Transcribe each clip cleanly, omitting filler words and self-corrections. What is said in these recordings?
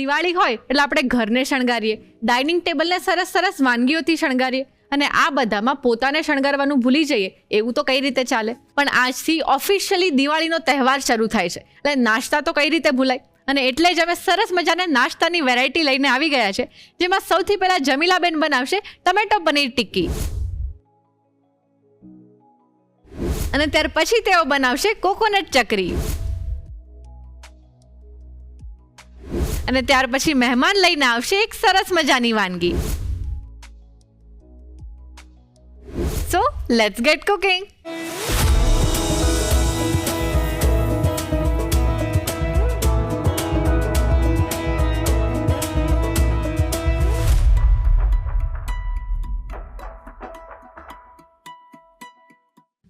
દિવાળી હોય એટલે આપણે ઘરને શણગારીએ, ડાઇનિંગ ટેબલને સરસ સરસ વાનગીઓથી શણગારીએ, અને આ બધામાં પોતાને શણગારવાનું ભૂલી જઈએ એવું તો કઈ રીતે ચાલે? પણ આજથી ઓફિશિયલી દિવાળીનો તહેવાર શરૂ થાય છે, એટલે નાસ્તા તો કઈ રીતે ભૂલાય? અને એટલે જ અમે સરસ મજાના નાસ્તાની વેરાયટી લઈને આવી ગયા છે, જેમાં સૌથી પહેલા જમીલાબેન બનાવશે ટમેટો પનીર ટિક્કી, અને ત્યાર પછી તેઓ બનાવશે કોકોનટ ચકરી, અને ત્યાર પછી મહેમાન લઈને આવશે એક સરસ મજાની વાનગી. So let's get cooking.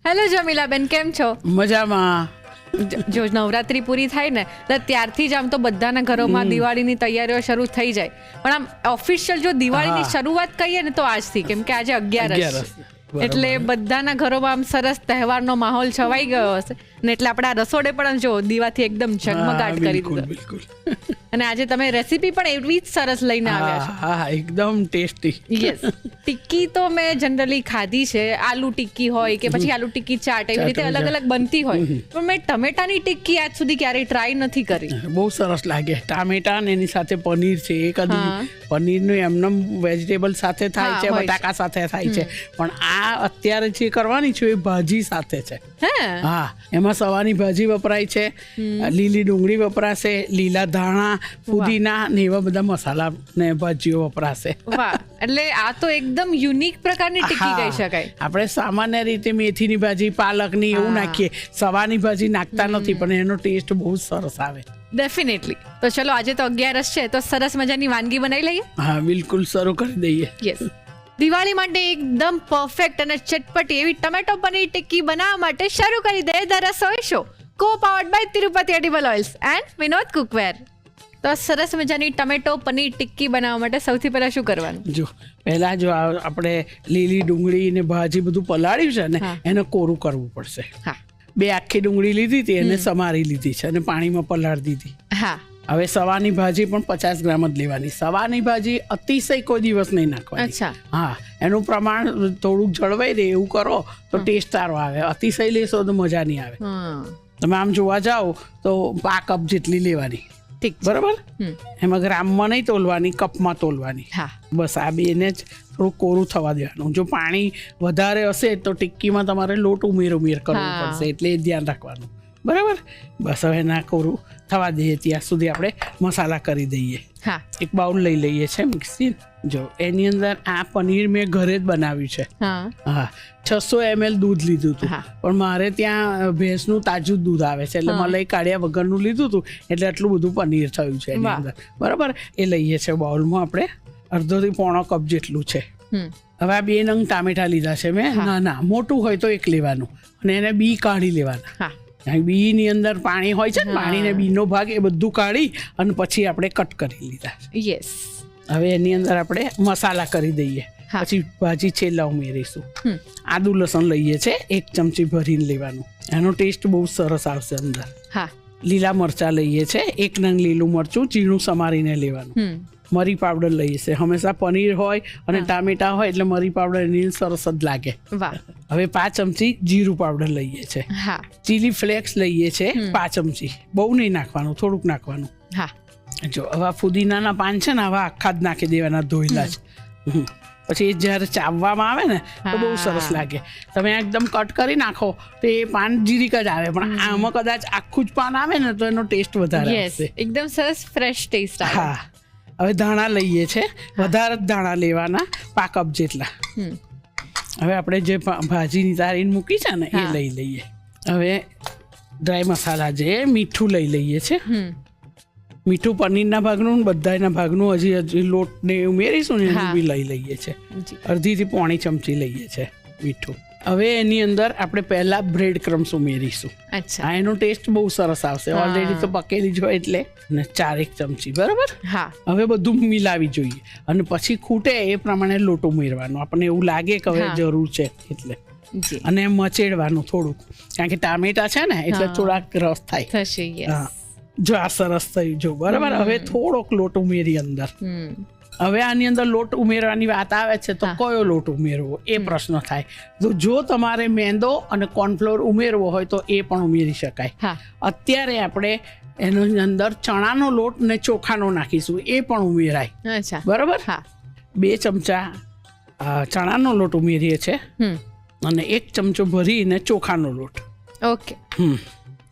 Hello જમીલાબેન, કેમ છો? મજામાં. જો નવરાત્રી પૂરી થાય ને તો ત્યારથી જ આમ તો બધાના ઘરોમાં દિવાળીની તૈયારીઓ શરૂ થઈ જાય, પણ આમ ઓફિશિયલ જો દિવાળીની શરૂઆત કહીએ ને તો આજથી, કેમ કે આજે 11 એટલે બધાના ઘરોમાં આમ સરસ તહેવારનો માહોલ છવાઈ ગયો હશે ને, એટલે આપણે આ રસોડે પણ જો દીવાથી એકદમ ઝગમગાટ કરી દીધો. અને આજે તમે રેસીપી પણ એવી જ સરસ લઈને આવ્યા છો. હા, એકદમ ટેસ્ટી. યસ, ટિક્કી તો મેં જનરલી ખાધી છે, આલુ ટિક્કી હોય કે પછી આલુ ટિક્કી ચાટ, એવી રીતે અલગ અલગ બનતી હોય, પણ મેં ટમેટાની ટિક્કી આજ સુધી ક્યારેય ટ્રાય નથી કરી. બહુ સરસ લાગે. ટામેટા ને એની સાથે પનીર છે, એ કદી પનીરનું એમનેમ વેજીટેબલ સાથે થાય છે, બટાકા સાથે થાય છે, પણ આ અત્યારે જે કરવાની છે એ ભાજી સાથે છે. હા, એમાં સવાની ભાજી વપરાય છે, લીલી ડુંગળી વપરાશે, લીલા ધાણા, ફુદીના ને એવા બધા મસાલા ને ભાજીઓ વપરાશે. વાહ, એટલે આ તો એકદમ યુનિક પ્રકારની ટિક્કી કહી શકાય. આપણે સામાન્ય રીતે મેથીની ભાજી, પાલકની એવું નાખીએ, સવાની ભાજી નાખતા નથી, પણ એનો ટેસ્ટ બહુ સરસ આવે. ડેફિનેટલી. તો ચલો, આજે તો 11 છે તો સરસ મજાની વાનગી બનાવી લઈએ. હા, બિલકુલ, શરૂ કરી દઈએ. યસ, દિવાળી માટે એકદમ પરફેક્ટ અને ચટપટી એવી ટમેટો પનીર ટિક્કી બનાવવા માટે શરૂ કરી દે the Rasoi show, co powered by Tirupati edible oils and Vinod cookware. તો સરસ મજાની ટમેટો પનીર ટિક્કી બનાવવા માટે સૌથી પહેલા શું કરવાનું? જો પહેલા જો આપણે લીલી ડુંગળી ને ભાજી બધું પલાળ્યું છે ને, એને કોરું કરવું પડશે. હા, 2 આખી ડુંગળી લીધી હતી, એને સમારી લીધી છે અને પાણીમાં પલાળી દીધી. હા, હવે સવાની ભાજી પણ 50 ગ્રામ જ લેવાની. સવાની ભાજી અતિશય કોઈ દિવસ નહીં નાખવાની. અચ્છા. હા, એનું પ્રમાણ થોડુંક જળવાઈ રહે એવું કરો તો ટેસ્ટ સારો આવે. અતિશય લેશો તો મજા નહીં આવે. તમે આમ જોવા જાઓ તો 5 કપ જેટલી લેવાની. ઠીક, બરાબર. એમાં ગ્રામમાં નહીં તોલવાની, કપમાં તોલવાની. હા, બસ આ બેને જ થોડું કોરું થવા દેવાનું. જો પાણી વધારે હશે તો ટિક્કીમાં તમારે લોટ ઉમેર કરવું પડશે, એટલે એ ધ્યાન રાખવાનું. બરાબર. બસ હવે ના કોરું થવા દઈએ ત્યાં સુધી આપણે મસાલા કરી દઈએ. હા, એક બાઉલ લઈ લઈએ છે મિક્સી. જો એની અંદર આ પનીર મેં ઘરે જ બનાવ્યું છે. હા, 600 ml દૂધ લીધું હતું, પણ મારે ત્યાં ભેંસનું તાજું દૂધ આવે છે, એટલે મલાઈ કાઢ્યા વગરનું લીધું હતું, એટલે આટલું બધું પનીર થયું છે એની અંદર. બરાબર. એ લઈએ છે બાઉલમાં આપણે, અડધોથી પોણો કપ જેટલું છે. હવે આ 2 નંગ ટામેટા લીધા છે મેં. ના, મોટું હોય તો 1 લેવાનું, અને એને બી કાઢી લેવાના. બી ની અંદર પાણી હોય છે ને, પાણી ને બી નો ભાગ એ બધું કાઢી અને પછી આપણે કટ કરી લીધા. યસ. હવે એની અંદર આપણે મસાલા કરી દઈએ, પછી ભાજી છેલ્લા ઉમેરીશું. આદુ લસણ લઈએ છે, 1 ચમચી ભરીને લેવાનું, એનો ટેસ્ટ બહુ સરસ આવશે અંદર. હા, લીલા મરચા લઈએ છે, 1 નંગ લીલું મરચું ઝીણું સમારીને લેવાનું. મરી પાવડર લઈએ છે. હંમેશા પનીર હોય અને ટામેટા હોય એટલે મરી પાવડર એની સરસ જ લાગે. હવે 5 ચમચી જીરું પાવડર લઈએ છે. હા, ચીલી ફ્લેક્સ લઈએ છે 5 ચમચી. બહુ નહીં નાખવાનું, થોડુંક નાખવાનું. હા, જો હવે ફુદીનાના પાન છે ને, હવે આખા જ નાખી દેવાના, ધોયેલા જ. પછી જ્યારે ચાવવામાં આવે ને તો બહુ સરસ લાગે. તમે એકદમ કટ કરી નાખો તો એ પાન જીરીક જ આવે, પણ આમાં કદાચ આખું જ પાન આવે ને તો એનો ટેસ્ટ વધારે આવશે. એકદમ સરસ ફ્રેશ ટેસ્ટ આવે. હા, હવે ધાણા લઈએ છે, વધારે જ ધાણા લેવાના, 5 કપ જેટલા. હવે આપણે જે ભાજીની તારીને મૂકી છે ને એ લઈ લઈએ. હવે ડ્રાય મસાલા જે મીઠું લઈ લઈએ છે. મીઠું પનીરના ભાગનું, બધાના ભાગનું. હજી લોટ ને ઉમેરીશું ને એનું બી લઈ લઈએ છે. 1/2 થી પોણી ચમચી લઈએ છે મીઠું. હવે એની અંદર આપણે પહેલા બ્રેડ ક્રમ્સ ઉમેરીશું. અચ્છા, એનો ટેસ્ટ બહુ સરસ આવશે. ઓલરેડી તો પકેલી જ હોય એટલે. ને 4 ચમચી. બરાબર. હા, હવે બધું મિલાવી જોઈએ, અને પછી ખૂટે એ પ્રમાણે લોટ ઉમેરવાનો. આપણને એવું લાગે કે હવે જરૂર છે એટલે. અને મચેડવાનું થોડુંક, કારણ કે ટામેટા છે ને એટલે થોડાક રસ થાય. હા, જો આ સરસ થયું જો બરાબર. હવે થોડોક લોટ ઉમેરી અંદર. હવે આની અંદર લોટ ઉમેરવાની વાત આવે છે તો કયો લોટ ઉમેરવો એ પ્રશ્ન થાય. તો જો તમારે મેંદો અને કોર્નફ્લોર ઉમેરવો હોય તો એ પણ ઉમેરી શકાય. અત્યારે આપણે એની અંદર ચણાનો લોટ ને ચોખાનો નાખીશું, એ પણ ઉમેરાય. બરાબર. 2 ચમચા ચણાનો લોટ ઉમેરીએ છે અને 1 ચમચો ભરીને ચોખાનો લોટ. ઓકે.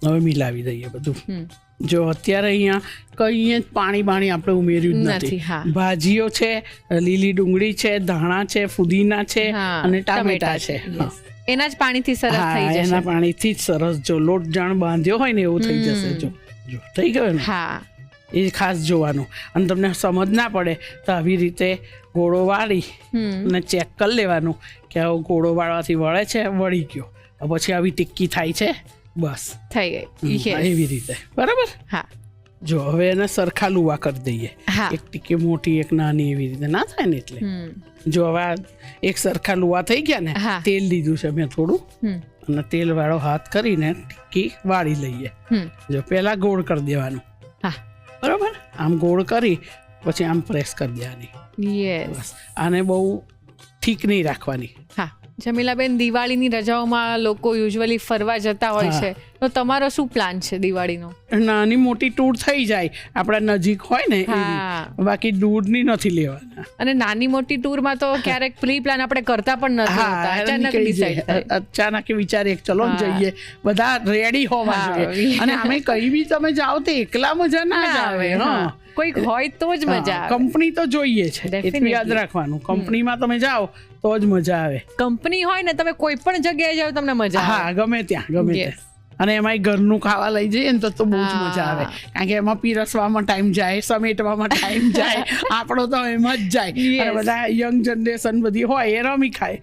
હવે મિલાવી દઈએ બધું. જો અત્યારે અહીંયા કઈ જ પાણી આપણે ઉમેર્યું જ નથી. ભાજીઓ છે, લીલી ડુંગળી છે, ધાણા છે, ફુદીના છે અને ટામેટા છે. એના જ પાણીથી સરસ થઈ જશે. એના પાણીથી જ સરસ. જો લોટ જાણ બાંધ્યો હોય ને એવું થઈ જશે. જો થઈ ગયો ને. એ ખાસ જોવાનું. અને તમને સમજ ના પડે તો આવી રીતે ગોળો વાળી અને ચેક કરી લેવાનું કે આવો ગોળો વાળવાથી વળે છે, વળી ગયો. પછી આવી ટિક્કી થાય છે, બસ થઈ ગઈ. એવી રીતે. બરાબર. જો હવે એને સરખા લુવા કરી દઈએ. એક ટીકી મોટી, એક નાની, એવી રીતે ના થાય ને. એટલે જો હવે એક સરખા લુવા થઈ ગયા ને, તેલ લીધું છે મેં થોડું, અને તેલ વાળો હાથ કરીને ટીક્કી વાળી લઈએ. જો પેલા ગોળ કરી દેવાનું. બરાબર. આમ ગોળ કરી પછી આમ પ્રેસ કરી દેવાની. આને બહુ ઠીક નહીં રાખવાની. જમીલાબેન, દિવાળીની રજાઓમાં લોકો યુઝ્યુઅલી ફરવા જતા હોય છે, તો તમારો શું પ્લાન છે દિવાળીનો? નાની મોટી ટૂર થઈ જાય આપણા નજીક હોય ને, બાકી દૂરની નથી લેવાના. અને નાની મોટી ટૂરમાં તો ક્યારેક પ્રી પ્લાન આપણે કરતા પણ નથી હોતા, અચાનક ડિસાઈડ થાય. અચાનક વિચારીએ ચલો જઈએ, બધા રેડી હોવા જોઈએ. અને અમે કઈ બી તમે જાઓ તો એકલા મજા ના જ આવે. કોઈક હોય તો જ મજા આવે. કંપની તો જોઈએ છે, એટલું યાદ રાખવાનું. કંપનીમાં તમે જાઓ તો જ મજા આવે. કંપની હોય ને, તમે કોઈ પણ જગ્યાએ જાઓ તમને મજા આવે. ગમે ત્યાં. અને એમાંય ઘરનું ખાવા લઈ જઈએ ને તો બહુ જ મજા આવે. કારણ કે એમાં પીરસવામાં ટાઈમ જાય, સમેટવામાં ટાઈમ જાય. આપણો તો એમ જ જાય. બધા યંગ જનરેશન બધી હોય એ રમી ખાય.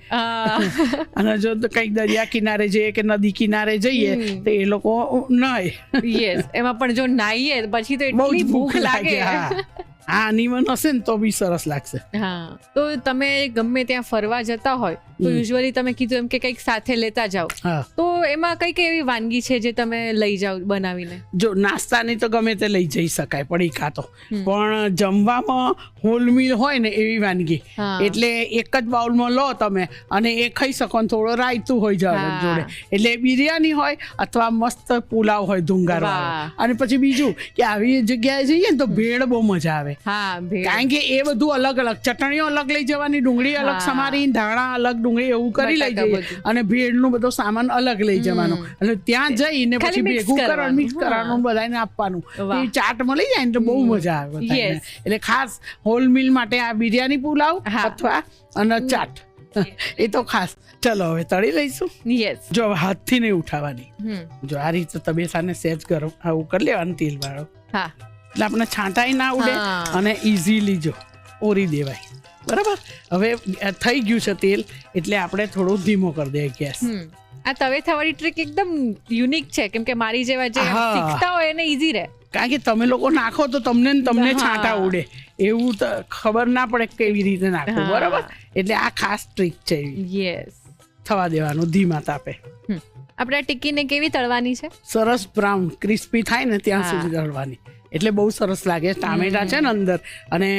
અને જો કંઈક દરિયા કિનારે જઈએ કે નદી કિનારે જઈએ તો એ લોકો નાય. એમાં પણ જો નાહીએ પછી તો એટલી ભૂખ લાગે. આનીમન હશે ને તો બી સરસ લાગશે. તો તમે ગમે ત્યાં ફરવા જતા હોય તો યુઝ્યુઅલી તમે કીધું એમ કે કંઈક સાથે લેતા જાઓ, તો એમાં કઈક એવી વાનગી છે જે તમે લઈ જાઓ બનાવીને? જો નાસ્તાની તો ગમે તે લઈ જઈ શકાય, પડીકા તો. પણ જમવામાં હોલ મીલ હોય ને એવી વાનગી, એટલે એક જ બાઉલમાં લો તમે અને એ ખાઈ શકો. થોડો રાયતું હોય જોડે, એટલે બિરયાની હોય અથવા મસ્ત પુલાવ હોય ધુંગાર વાળો. અને પછી બીજું કે આવી જગ્યાએ જઈએ ને તો ભેળ બહુ મજા આવે. કારણ કે એ બધું અલગ અલગ, ચટણીઓ અલગ લઈ જવાની, ડુંગળી અલગ સમારી, ધાણા અલગ, ડુંગળી એવું કરી લઈ જઈએ, અને ભેળનું બધો સામાન અલગ લઈ જવાનો. એટલે ત્યાં જઈને પછી ભેગું કરવાનું, મિક્સ કરવાનું, બધાને આપવાનું. એ ચાટ મળી જાય ને તો બહુ મજા આવે. એટલે ખાસ હોલ મીલ માટે આ બિરયાની પુલાવ અથવા અને ચાટ એ તો ખાસ. ચલો હવે તળી લઈશું. જો હાથથી નહીં ઉઠાવવાની. જો આ રીતે તબેસાને સેજ ગરમ આવું કરી લેવાનું તેલ વાળો, એટલે આપણે છાંટાઈ ના ઉડે અને ઇઝીલી જો ઓરી દેવાય. બરાબર. હવે થઈ ગયું છે તેલ, એટલે આપણે થોડું ધીમો કરી દઈએ ગેસ. આ તવેથાવાળી ટ્રીક એકદમ યુનિક છે, કેમ કે મારી જેવા જે શીખતા હોય એને ઈઝી રહે. કારણ કે તમે લોકો નાખો તો તમને છાંટા ઉડે, એવું તો ખબર ના પડે કેવી રીતે નાખવું. બરાબર. એટલે આ ખાસ ટ્રીક છે. થવા દેવાનું ધીમા તાપે. આપણે આ ટિક્કીને કેવી તળવાની છે? સરસ બ્રાઉન ક્રિસ્પી થાય ને ત્યાં સુધી તળવાની, એટલે બહુ સરસ લાગે. ટામેટા છે ને અંદર, અને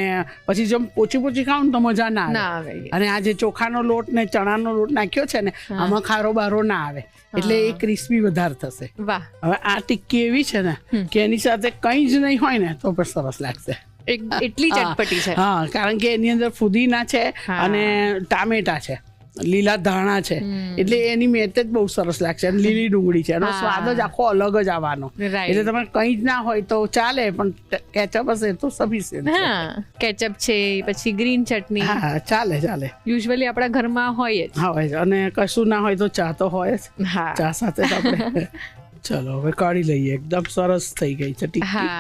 પછી જો પોચી ખાવ ને તો મજા ના આવે. અને આ જે ચોખાનો લોટ ને ચણાનો લોટ નાખ્યો છે ને, આમાં ખારો બારો ના આવે, એટલે એ ક્રિસ્પી વધારે થશે. હવે આ ટિક્કી એવી છે ને કે એની સાથે કંઈ જ નહીં હોય ને તો પણ સરસ લાગશે. એટલી ચટપટી છે. કારણ કે એની અંદર ફુદીના છે અને ટામેટા છે, લીલા ધાણા છે, એટલે એની મેતે જ બહુ સરસ લાગશે. અને લીલી ડુંગળી છે, એનો સ્વાદ જ આખો અલગ જ આવવાનો. એટલે તમારે કંઈ જ ના હોય તો ચાલે, પણ કેચઅપ હશે તો સફિશિયન્ટ. કેચઅપ છે, પછી ગ્રીન ચટણી, ચાલે. યુઝ્યુઅલી આપણા ઘરમાં હોય જ. હોય, અને કશું ના હોય તો ચા તો હોય જ. ચા સાથે આપણે ચલો હવે કાઢી લઈએ. એકદમ સરસ થઈ ગઈ છે ટિક્કી.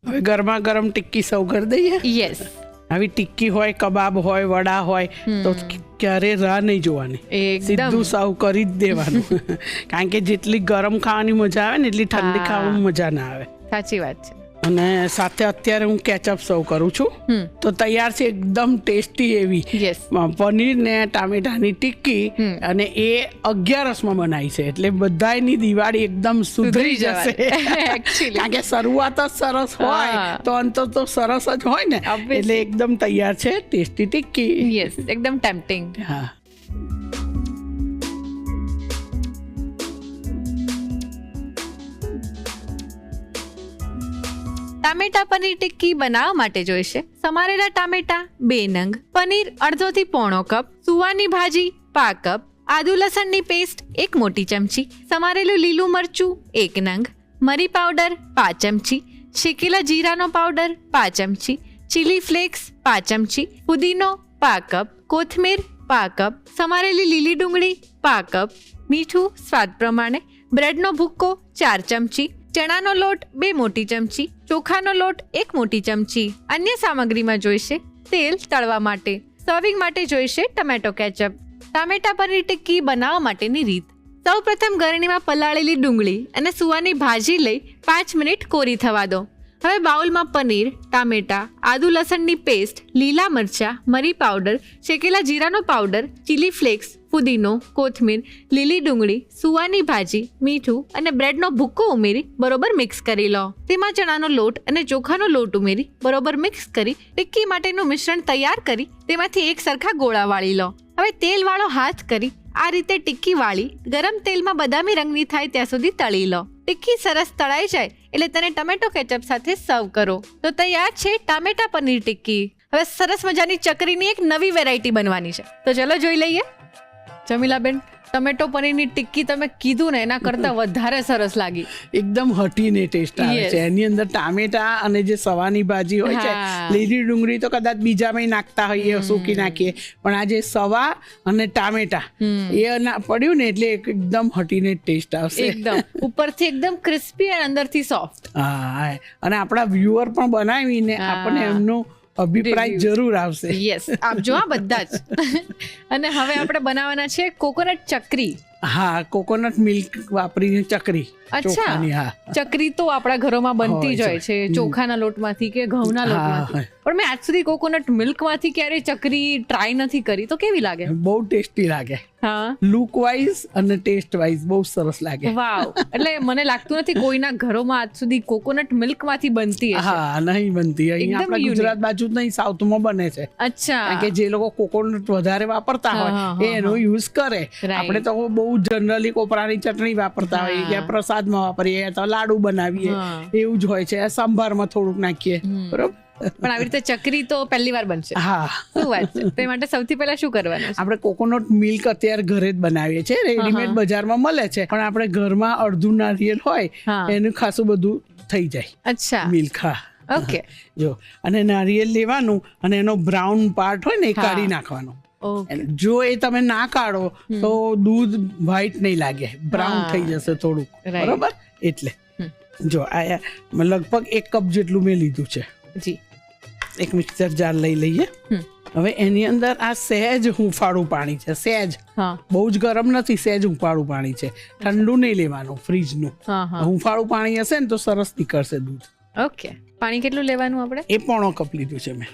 હવે ગરમા ગરમ ટિક્કી સર્વ કરી દઈએ. આવી ટિક્કી હોય, કબાબ હોય, વડા હોય તો ક્યારે રાહ નહીં જોવાની, સીધું સર્વ કરી જ દેવાનું. કારણ કે જેટલી ગરમ ખાવાની મજા આવે ને એટલી ઠંડી ખાવાની મજા ના આવે. સાચી વાત છે. અને સાથે અત્યારે હું કેચઅપ સર્વ કરું છું. તો તૈયાર છે એકદમ ટેસ્ટી એવી પનીર ને ટામેટાની ટિક્કી, અને એ 11 બનાવી છે એટલે બધાની દિવાળી એકદમ સુધરી જશે. કારણ કે શરૂઆત જ સરસ હોય તો અંત તો સરસ જ હોય ને, એટલે એકદમ તૈયાર છે ટેસ્ટી ટિક્કી. એકદમ ટેમ્પટિંગ. હા, ટામેટા પનીર ટિક્કી બનાવવા માટે જોઈશે સમારેલા ટામેટા 2 નંગ, પનીર અડધો થી પોણો કપ, સુવાની ભાજી પા કપ, આદુ લસણની પેસ્ટ 1 મોટી ચમચી, સમારેલું લીલું મરચું 1 નંગ, મરી પાવડર 5 ચમચી, શેકેલા જીરાનો પાવડર 5 ચમચી, ચીલી ફ્લેક્સ 5 ચમચી, પુદીનો પા કપ, કોથમીર પા કપ, સમારેલી લીલી ડુંગળી પા કપ, મીઠું સ્વાદ પ્રમાણે, બ્રેડનો ભૂક્કો 4 ચમચી, ચણાનો લોટ 2 મોટી ચમચી, ચોખાનો લોટ 1 મોટી ચમચી. અન્ય સામગ્રીમાં જોઈશે તેલ તળવા માટે, સર્વિંગ માટે જોઈશે ટમેટો કેચઅપ. ટામેટા પનીર ટિક્કી બનાવવા માટેની રીત: સૌપ્રથમ ગરણીમાં પલાળેલી ડુંગળી અને સુવાની ભાજી લઈ 5 મિનિટ કોરી થવા દો. હવે બાઉલમાં પનીર, ટામેટા, આદુ લસણની પેસ્ટ, લીલા મરચાં, મરી પાવડર, શેકેલા જીરાનો પાવડર, ચીલી ફ્લેક્સ, પુદીનો, કોથમીર, લીલી ડુંગળી, સુવાની ભાજી, મીઠું અને બ્રેડનો ભૂક્કો ઉમેરી બરોબર મિક્સ કરી લો. તેમાં ચણાનો લોટ અને ચોખાનો લોટ ઉમેરી બરોબર મિક્સ કરી ટિક્કી માટેનું મિશ્રણ તૈયાર કરી તેમાંથી એક સરખા ગોળા વાળી લો. હવે તેલવાળો હાથ કરી આ રીતે ટિક્કી વાળી ગરમ તેલમાં બદામી રંગની થાય ત્યાં સુધી તળી લો. ટિક્કી સરસ તળાઈ જાય એટલે તેને ટમેટો કેચઅપ સાથે સર્વ કરો. તો તૈયાર છે ટામેટા પનીર ટિક્કી. હવે સરસ મજાની ચકરીની એક નવી વેરાયટી બનવાની છે, તો ચલો જોઈ લઈએ. જમીલાબેન, ટમેટો પનીરની ટિક્કી તમે કીધું ને એના કરતા વધારે સરસ લાગી. એકદમ હટીને ટેસ્ટ આવે છે. એની અંદર ટામેટા અને જે સવાની ભાજી હોય છે, લીલી ડુંગળી તો કદાચ બીજામાં નાખતા હોઈએ, સૂકી નાખીએ, પણ આ જે સવા અને ટામેટા એ પડ્યું ને એટલે એકદમ હટીને ટેસ્ટ આવશે. એકદમ ઉપરથી એકદમ ક્રિસ્પી અને અંદરથી સોફ્ટ. હા, અને આપણા વ્યુઅર પણ બનાવીને આપણને એમનો અભિપ્રાય જરૂર આવશે. યસ, આપજો આ બધા જ. અને હવે આપણે બનાવવાના છે કોકોનટ ચકરી. હા, કોકોનટ મિલ્ક વાપરીને ચકરી. અચ્છા, ચકરી તો આપણા ઘરોમાં બનતી જ હોય છે, ચોખાના લોટમાંથી કે ઘઉંના લોટમાંથી. પણ મેં આજ સુધી કોકોનટ મિલ્કમાંથી ક્યારેય ચકરી ટ્રાય નથી કરી, તો કેવી લાગે? બહુ ટેસ્ટી લાગે. હા, લુક વાઇઝ અને ટેસ્ટ વાઇઝ બહુ સરસ લાગે. વાવ. એટલે મને લાગતું નથી કોઈના ઘરોમાં આજ સુધી કોકોનટ મિલ્કમાંથી બનતી હશે. હા, નહીં બનતી. અહીંયા આપણા ગુજરાત બાજુ નહીં, સાઉથમાં બને છે. અચ્છા, કારણ કે જે લોકો કોકોનટ વધારે વાપરતા હોય એનો યુઝ કરે. આપણે તો બહુ જનરલી કોપરાની ચટણી વાપરતા હોય, કે પ્રસાદમાં વાપરીએ, તો લાડુ બનાવીએ, એવું જ હોય છે. સંભારમાં થોડુંક નાખીએ, બરોબર. પણ આવી રીતે ચકરી તો પહેલી વાર બનશે. હા, શું વાત છે. તે માટે સૌથી પહેલા શું કરવાનું છે? આપણે કોકોનટ મિલ્ક અત્યારે ઘરે જ બનાવીએ છીએ, રેડીમેડ બજારમાં મળે છે, પણ આપણે ઘરમાં અડધું નારિયેળ હોય એનું ખાસું બધું થઈ જાય. અચ્છા, મિલ્ક. હા, ઓકે. જો, અને નારિયેળ લેવાનું અને એનો બ્રાઉન પાર્ટ હોય ને એ કાઢી નાખવાનો. જો એ તમે ના કાઢો તો દૂધ વ્હાઈટ નહીં લાગે, બ્રાઉન થઈ જશે થોડુંક, બરોબર. એટલે જો આ લગભગ 1 કપ જેટલું મેં લીધું છે. જી, એક મિક્સર જાર લઈ લઈએ. હવે એની અંદર આ સહેજ હુંફાળું પાણી છે, સહેજ, બહુ જ ગરમ નથી, સહેજ હુંફાળું પાણી છે. ઠંડુ નહીં લેવાનું, ફ્રીજનું. હુંફાળું પાણી હશે ને તો સરસ નીકળશે દૂધ. ઓકે. પાણી કેટલું લેવાનું આપણે? એ 1/4 કપ લીધું છે મેં.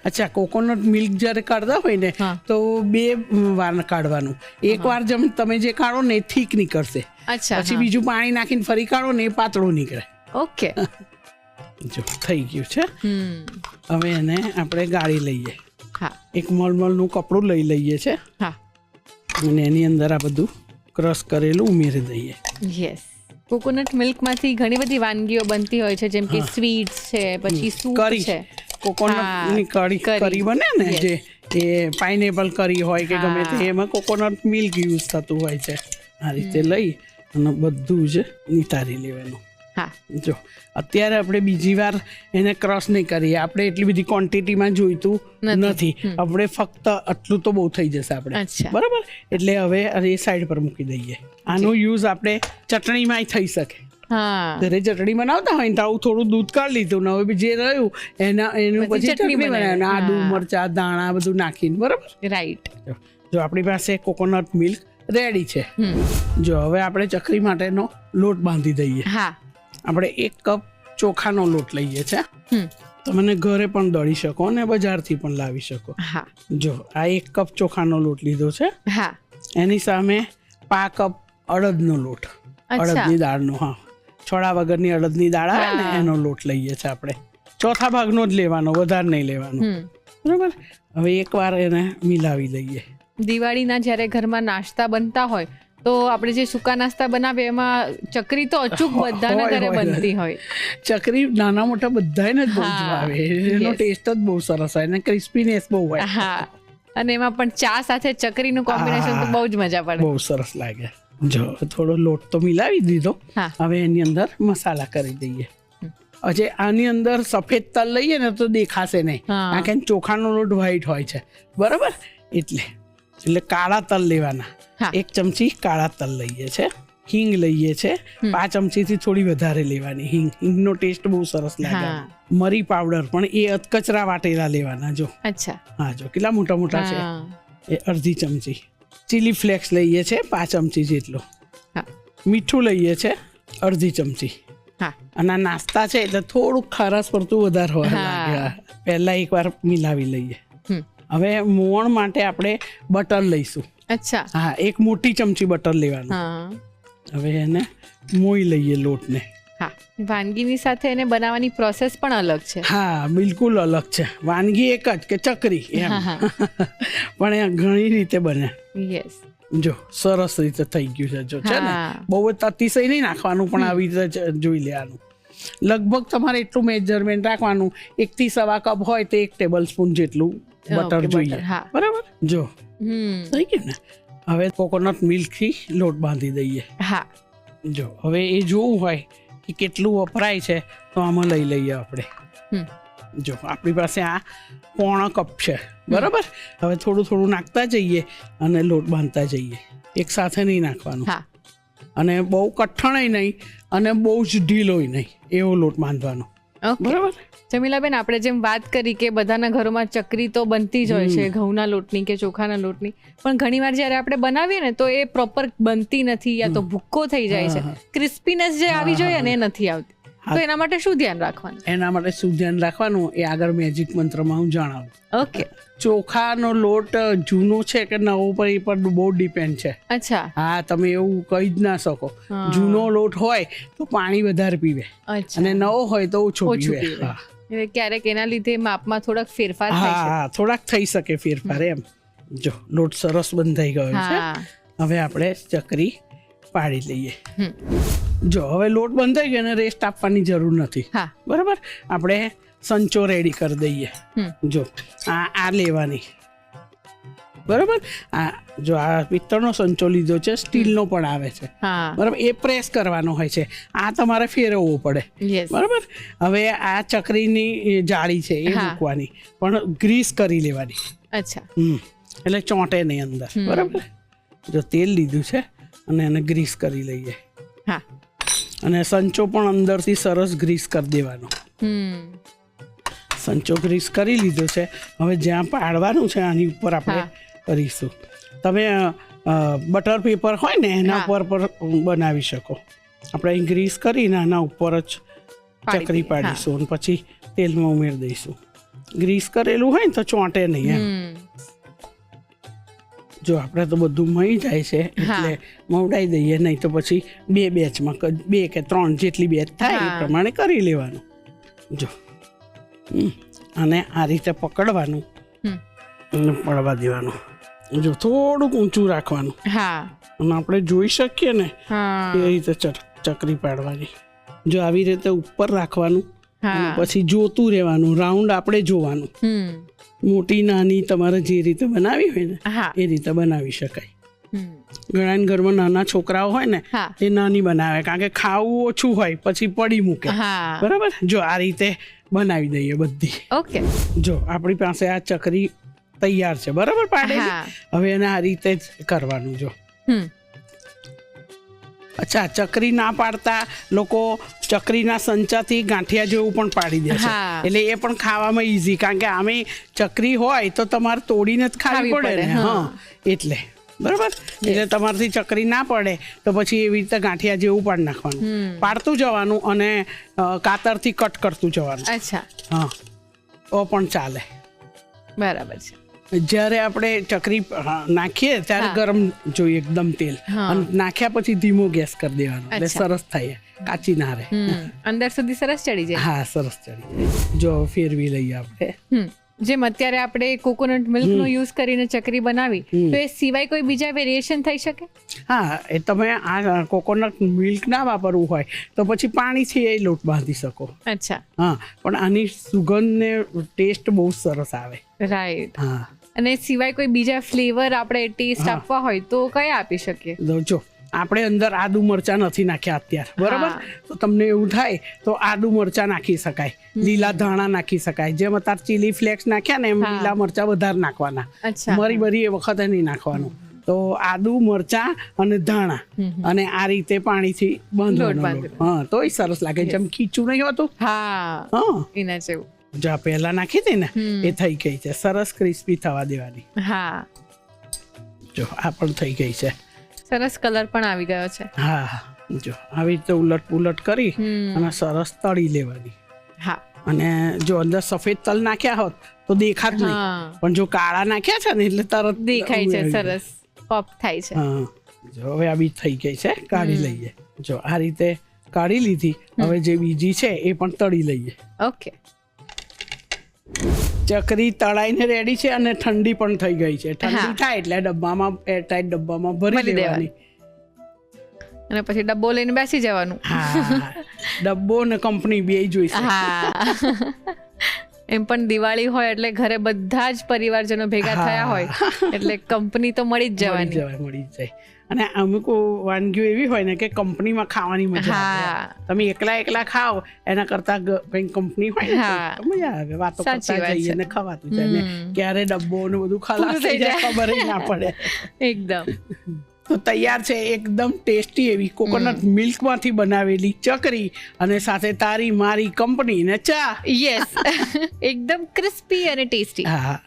અચ્છા, કોકોનટ મિલ્ક જ્યારે કાઢતા હોય ને તો 2 વાર કાઢવાનું. એક વાર તમે જે કાઢો ને એ થીક નીકળશે. અચ્છા, પછી બીજું પાણી નાખીને ફરી કાઢો ને એ પાતળું નીકળે. ઓકે. જો થઈ ગયું છે. હવે એને આપણે ગાળી લઈએ. એક મલમલનું કપડું લઈ લઈએ છે, અને એની અંદર આ બધું ક્રશ કરેલું ઉમેરી દઈએ. યસ, કોકોનટ મિલ્કમાંથી ઘણી બધી વાનગીઓ બનતી હોય છે, જેમ કે સ્વીટ્સ છે, પછી સૂપ છે, કોકોનટની કરી બને ને, જે એ પાઇનેપલ કરી હોય કે ગમે તે, એમાં કોકોનટ મિલ્ક યુઝ થતું હોય છે. આ રીતે લઈ અને બધું જ નિતારી લેવાનું. જો અત્યારે આપણે બીજી વાર એને ક્રશ નહીં કરીએ, આપણે એટલી બધી ક્વોન્ટિટીમાં જોઈતું નથી. આપણે ફક્ત આટલું તો બહુ થઈ જશે આપણે, બરાબર. એટલે હવે એ સાઈડ પર મૂકી દઈએ. આનો યુઝ આપણે ચટણીમાં થઈ શકે. ઘરે ચટણી બનાવતા હોય ને તો આવું થોડું દૂધ કાઢી લીધું ને હવે જે રહ્યું એનું પછી ચટણી બનાવવાનું, આદુ મરચા દાણા બધું નાખીને, બરાબર. રાઈટ. જો આપણી પાસે કોકોનટ મિલ્ક રેડી છે. જો હવે આપણે ચકરી માટેનો લોટ બાંધી દઈએ. આપણે 1 કપ ચોખાનો લોટ લઈએ છે. તમે ઘરે પણ દળી શકો અને બજારથી પણ લાવી શકો. જો આ 1 કપ ચોખાનો લોટ લીધો છે. એની સામે 5 કપ અડદનો લોટ, અડદની દાળનો. છોડા વગરની અડદની દાળ આવે ને એનો લોટ લઈએ છીએ આપણે. ચોથા ભાગનો જ લેવાનો, વધારે નહીં લેવાનો. બરાબર. હવે એકવાર એને મિલાવી લઈએ. દિવાળીના જ્યારે ઘરમાં નાસ્તા બનતા હોય તો આપણે જે સૂકા નાસ્તા બનાવીએ એમાં ચકરી તો અચૂક બધાના ઘરે બનતી હોય. ચકરી નાના મોટા બધાને જ બહુ જ ભાવે. એનો ટેસ્ટ જ બહુ સરસ હોય અને ક્રિસ્પીનેસ બહુ હોય. અને એમાં પણ ચા સાથે ચકરીનું કોમ્બિનેશન તો બહુ જ મજા પડે. બહુ સરસ લાગે. જો થોડો લોટ તો મિલાવી દીધો. હવે એની અંદર મસાલા કરી દઈએ. હજે આની અંદર સફેદ તલ લઈએ ને તો દેખાશે નહીં, કારણ કે ચોખાનો લોટ વ્હાઈટ હોય છે. બરાબર. એટલે કાળા તલ લેવાના. 1 ચમચી કાળા તલ લઈએ છે. હિંગ લઈએ છે 5 ચમચીથી થોડી વધારે લેવાની. હિંગનો ટેસ્ટ બહુ સરસ લાગે. મરી પાવડર પણ એ અધકચરા વાટેલા લેવાના. જો જો કેટલા મોટા મોટા છે. એ અડધી ચમચી. ચીલી ફ્લેક્સ લઈએ છે 5 ચમચી જેટલો. મીઠું લઈએ છે અડધી ચમચી. અને આ નાસ્તા છે એટલે થોડુંક ખારસ પડતું વધારે હોય લાગે. પહેલા એકવાર મિલાવી લઈએ. હવે મોવણ માટે આપણે બટર લઈશું. 1 મોટી ચમચી બટર લેવાનું. હવે એને મોઈ લઈએ લોટને. વાનગીની સાથે એને બનાવવાની પ્રોસેસ પણ અલગ છે. બિલકુલ અલગ છે. વાનગી એક જ કે ચકરી એમ, પણ એ ઘણી રીતે બને. જો સરસ રીતે થઈ ગયું છે. જો છે ને બહુ જ અતિશય નહીં નાખવાનું, પણ આવી રીતે જોઈ લેવાનું. લગભગ તમારે એટલું મેજરમેન્ટ રાખવાનું. 1 થી 1.25 કપ હોય તો 1 ટેબલ સ્પૂન જેટલું બટર જોઈએ. બરાબર. જો થઈ ગયું ને. હવે કોકોનટ મિલ્કથી લોટ બાંધી દઈએ. જો હવે એ જોવું હોય કે કેટલું વપરાય છે તો આમાં લઈ લઈએ આપણે. જો આપણી પાસે આ 1/4 કપ છે. બરાબર. હવે થોડું થોડું નાખતા જઈએ અને લોટ બાંધતા જઈએ. એક સાથે નહીં નાખવાનું, અને બહુ કઠણ નહીં અને બહુ જ ઢીલોય નહીં, એવો લોટ બાંધવાનો. બરાબર. જમીલાબેન, આપણે જેમ વાત કરી કે બધાના ઘરોમાં ચકરી તો બનતી જ હોય છે, ઘઉંના લોટની કે ચોખાના લોટની, પણ ઘણીવાર જ્યારે આપણે બનાવીએ ને તો એ પ્રોપર બનતી નથી, યા તો ભૂક્કો થઈ જાય છે. ક્રિસ્પીનેસ જે આવી જોઈએ ને એ નથી આવતી. તો એના માટે શું ધ્યાન રાખવાનું? એના માટે શું ધ્યાન રાખવાનું એ આગળ મેજિક મંત્રમાં હું જણાવું. ઓકે. ચોખાનો લોટ જૂનો છે કે નવો પર એ પર બહુ ડિપેન્ડ છે. તમે એવું કહી જ ના શકો. જૂનો લોટ હોય તો પાણી વધારે પીવે અને નવો હોય તો ઓછો પીવે. ક્યારેક એના લીધે માપમાં થોડાક ફેરફાર થાય છે. થોડાક થઈ શકે ફેરફાર એમ. જો લોટ સરસ બંધાઈ ગયો છે. હવે આપણે ચકરી પાડી લઈએ. જો હવે લોટ બંધાઈ ગયો ને રેસ્ટ આપવાની જરૂર નથી. બરાબર. આપણે સંચો રેડી કરી દઈએ. જો આ લેવાની. બરાબર. જો આ પિત્તળનો સંચો લીધો છે, સ્ટીલનો પણ આવે છે. બરાબર. એ પ્રેસ કરવાનો હોય છે. આ તમારે ફેરવવો પડે. બરાબર. હવે આ ચકરીની જાળી છે એ મૂકવાની, પણ ગ્રીસ કરી લેવાની. એટલે ચોંટે નહીં અંદર. બરાબર. જો તેલ લીધું છે અને એને ગ્રીસ કરી લઈએ. અને સંચો પણ અંદરથી સરસ ગ્રીસ કરી દેવાનો. સંચો ગ્રીસ કરી લીધો છે. હવે જ્યાં પાડવાનું છે આની ઉપર આપણે કરીશું. તમે બટર પેપર હોય ને એના ઉપર બનાવી શકો. આપણે અહીં ગ્રીસ કરીને આના ઉપર જ ચકરી પાડીશું અને પછી તેલમાં ઉમેરી દઈશું. ગ્રીસ કરેલું હોય ને તો ચોંટે નહીં એમ. જો આપણે તો બધું મળી જાય છે એટલે મવડાવી દઈએ, નહીં તો પછી 2 બેચમાં 2 કે 3 જેટલી બેચ થાય એ પ્રમાણે કરી લેવાનું. જો અને આ રીતે પકડવાનું અને પડવા દેવાનું. જો થોડુંક ઊંચું રાખવાનું અને આપણે જોઈ શકીએ ને એ રીતે ચકરી પાડવાની. જો આવી રીતે ઉપર રાખવાનું, પછી જોતું રહેવાનું. રાઉન્ડ આપણે જોવાનું. મોટી નાની તમારે જે રીતે બનાવી હોય ને એ રીતે બનાવી શકાય. ઘણા ઘરમાં નાના છોકરાઓ હોય ને એ નાની બનાવે, કારણ કે ખાવું ઓછું હોય પછી પડી મૂકે. બરાબર. જો આ રીતે બનાવી દઈએ બધી. ઓકે. જો આપણી પાસે આ ચકરી તૈયાર છે. બરાબર. પાડેલી. હવે એને આ રીતે જ કરવાનું. જો ચકરી ના પાડતા લોકો ચકરીના સંચાથી ગાંઠિયા જેવું પણ પાડી દે છે. એટલે એ પણ ખાવામાં ઈઝી, કારણ કે આમે ચકરી હોય તો તમારે તોડીને જ ખાવી પડે ને. એટલે બરાબર. એટલે તમારથી ચકરી ના પડે તો પછી એવી રીતે ગાંઠિયા જેવું પાડી નાખવાનું, પાડતું જવાનું અને કાતરથી કટ કરતું જવાનું. અચ્છા, હા, તો પણ ચાલે. બરાબર છે. જ્યારે આપણે ચકરી નાખીએ ત્યારે ગરમ જોઈએ એકદમ તેલ, અને નાખ્યા પછી ધીમો ગેસ કરી દેવાનો એટલે સરસ થાય, કાચી ના રહે, અંદર સુધી સરસ ચડી જાય. હા, સરસ ચડી જાય. જો ફેરવી લઈએ આપણે. જેમ અત્યારે આપણે કોકોનટ મિલ્ક નો યુઝ કરીને ચકરી બનાવી, તો એ સિવાય કોઈ બીજા વેરિએશન થઈ શકે? હા, એ તમે આ કોકોનટ મિલ્ક ના વાપરવું હોય તો પછી પાણીથી એ લોટ બાંધી શકો. અચ્છા. હા, પણ આની સુગંધ ને ટેસ્ટ બહુ સરસ આવે. રાઈટ. હા, અને સિવાય કોઈ બીજા ફ્લેવર આપણે ટેસ્ટ આપવા હોય તો કયા આપી શકીએ? જો આપણે અંદર આદુ મરચા નથી નાખ્યા અત્યારે, બરાબર, તો તમને એવું થાય તો આદુ મરચા નાખી શકાય, લીલા ધાણા નાખી શકાય. જેમ અત્યારે ચીલી ફ્લેક્સ નાખ્યા ને એમ લીલા મરચા વધારે નાખવાના, મરી એ વખતે નહીં નાખવાનું. તો આદુ મરચા અને ધાણા અને આ રીતે પાણીથી બાંધવાનું. હા, તોય સરસ લાગે. જેમ ખીચું નહીં હોતું, હા, એના જેવું. જો પહેલા નાખી હતી ને એ થઈ ગઈ છે, સરસ ક્રિસ્પી થવા દેવાની. હા, જો આ પણ થઈ ગઈ છે, સરસ કલર પણ આવી ગયો છે. હા, જો આવી રીતે ઉલટ પુલટ કરી અને સરસ તળી લેવાની. હા, અને જો અંદર સફેદ તલ નાખ્યા હોત તો દેખાત નહીં, પણ જો કાળા નાખ્યા છે ને એટલે તરત દેખાય છે, સરસ પોપ થાય છે. હા, જો હવે આ બી થઈ ગઈ છે, કાઢી લઈએ. જો આ રીતે કાઢી લીધી. હવે જે બીજી છે એ પણ તળી લઈએ. ઓકે. ચકરી તળાઈને રેડી છે અને ઠંડી પણ થઈ ગઈ છે. ઠંડી થાય એટલે ડબ્બામાં, એરટાઈટ ડબ્બામાં ભરી દેવાની અને પછી ડબ્બો લઈને બેસી જવાનું. હા, ડબ્બો ને કંપની બે જોઈશે. હા, એમ પણ દિવાળી હોય એટલે ઘરે બધા જ પરિવારજનો ભેગા થયા હોય એટલે કંપની તો મળી જ જવાની. મળી જ જાય. અને અમુક વાનગીઓ એવી હોય ને કે કંપનીમાં ખાવાની મજા આવે. તમે એકલા ખાઓ એના કરતા કંપની હોય તો મજા આવે, વાતો કરતા જઈએ ને ખવાતું જાય, ક્યારે ડબ્બો ને બધું ખલાસ થઈ જાય ખબર ના પડે. એકદમ. તો તૈયાર છે એકદમ ટેસ્ટી એવી કોકોનટ મિલ્ક માંથી બનાવેલી ચકરી, અને સાથે તારી મારી કંપની ને ચા. યસ, એકદમ ક્રિસ્પી અને ટેસ્ટી. હા.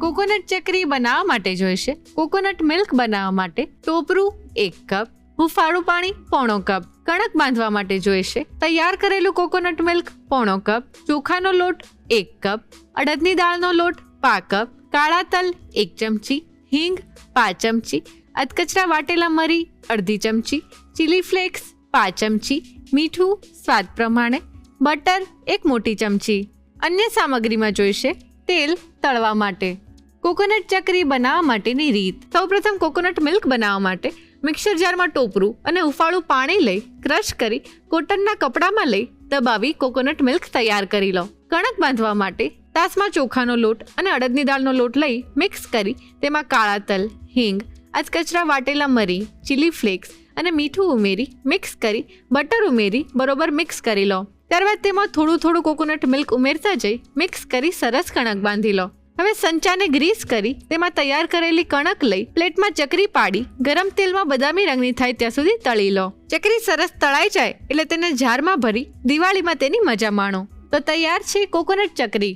કોકોનટ ચકરી બનાવવા માટે જોઈશે કોકોનટ મિલ્ક બનાવવા માટે ટોપરું 1 કપ, હુંફાળું પાણી 1/4 કપ, કણક બાંધવા માટે જોઈશે તૈયાર કરેલું કોકોનટ મિલ્ક 1/4 કપ, ચોખાનો લોટ 1 કપ, અડદની દાળનો લોટ 1/2 કપ, કાળા તલ 1 ચમચી, હિંગ 5 ચમચી, અધકચરા વાટેલા મરી અડધી ચમચી, ચીલી ફ્લેક્સ 5 ચમચી, મીઠું સ્વાદ પ્રમાણે, બટર 1 મોટી ચમચી. અન્ય સામગ્રીમાં જોઈશે તેલ તળવા માટે. કોકોનટ ચકરી બનાવવા માટેની રીત. સૌપ્રથમ કોકોનટ મિલ્ક બનાવવા માટે મિક્સર જારમાં ટોપરું અને હુંફાળું પાણી લઈ ક્રશ કરી કોટનના કપડામાં લઈ દબાવી કોકોનટ મિલ્ક તૈયાર કરી લો. કણક બાંધવા માટે તાસમાં ચોખાનો લોટ અને અડદની દાળનો લોટ લઈ મિક્સ કરી તેમાં કાળા તલ, હિંગ, અધકચરા વાટેલા મરી, ચીલી ફ્લેક્સ અને મીઠું ઉમેરી મિક્સ કરી બટર ઉમેરી બરોબર મિક્સ કરી લો. ત્યારબાદ તેમાં થોડું કોકોનટ મિલ્ક ઉમેરતા જઈ મિક્સ કરી સરસ કણક બાંધી લો. હવે સંચાને ગ્રીસ કરી તેમાં તૈયાર કરેલી કણક લઈ પ્લેટમાં ચકરી પાડી ગરમ તેલમાં બદામી રંગની થાય ત્યાં સુધી તળી લો. ચકરી સરસ તળાઈ જાય એટલે તેને જારમાં ભરી દિવાળીમાં તેની મજા માણો. તો તૈયાર છે કોકોનટ ચકરી.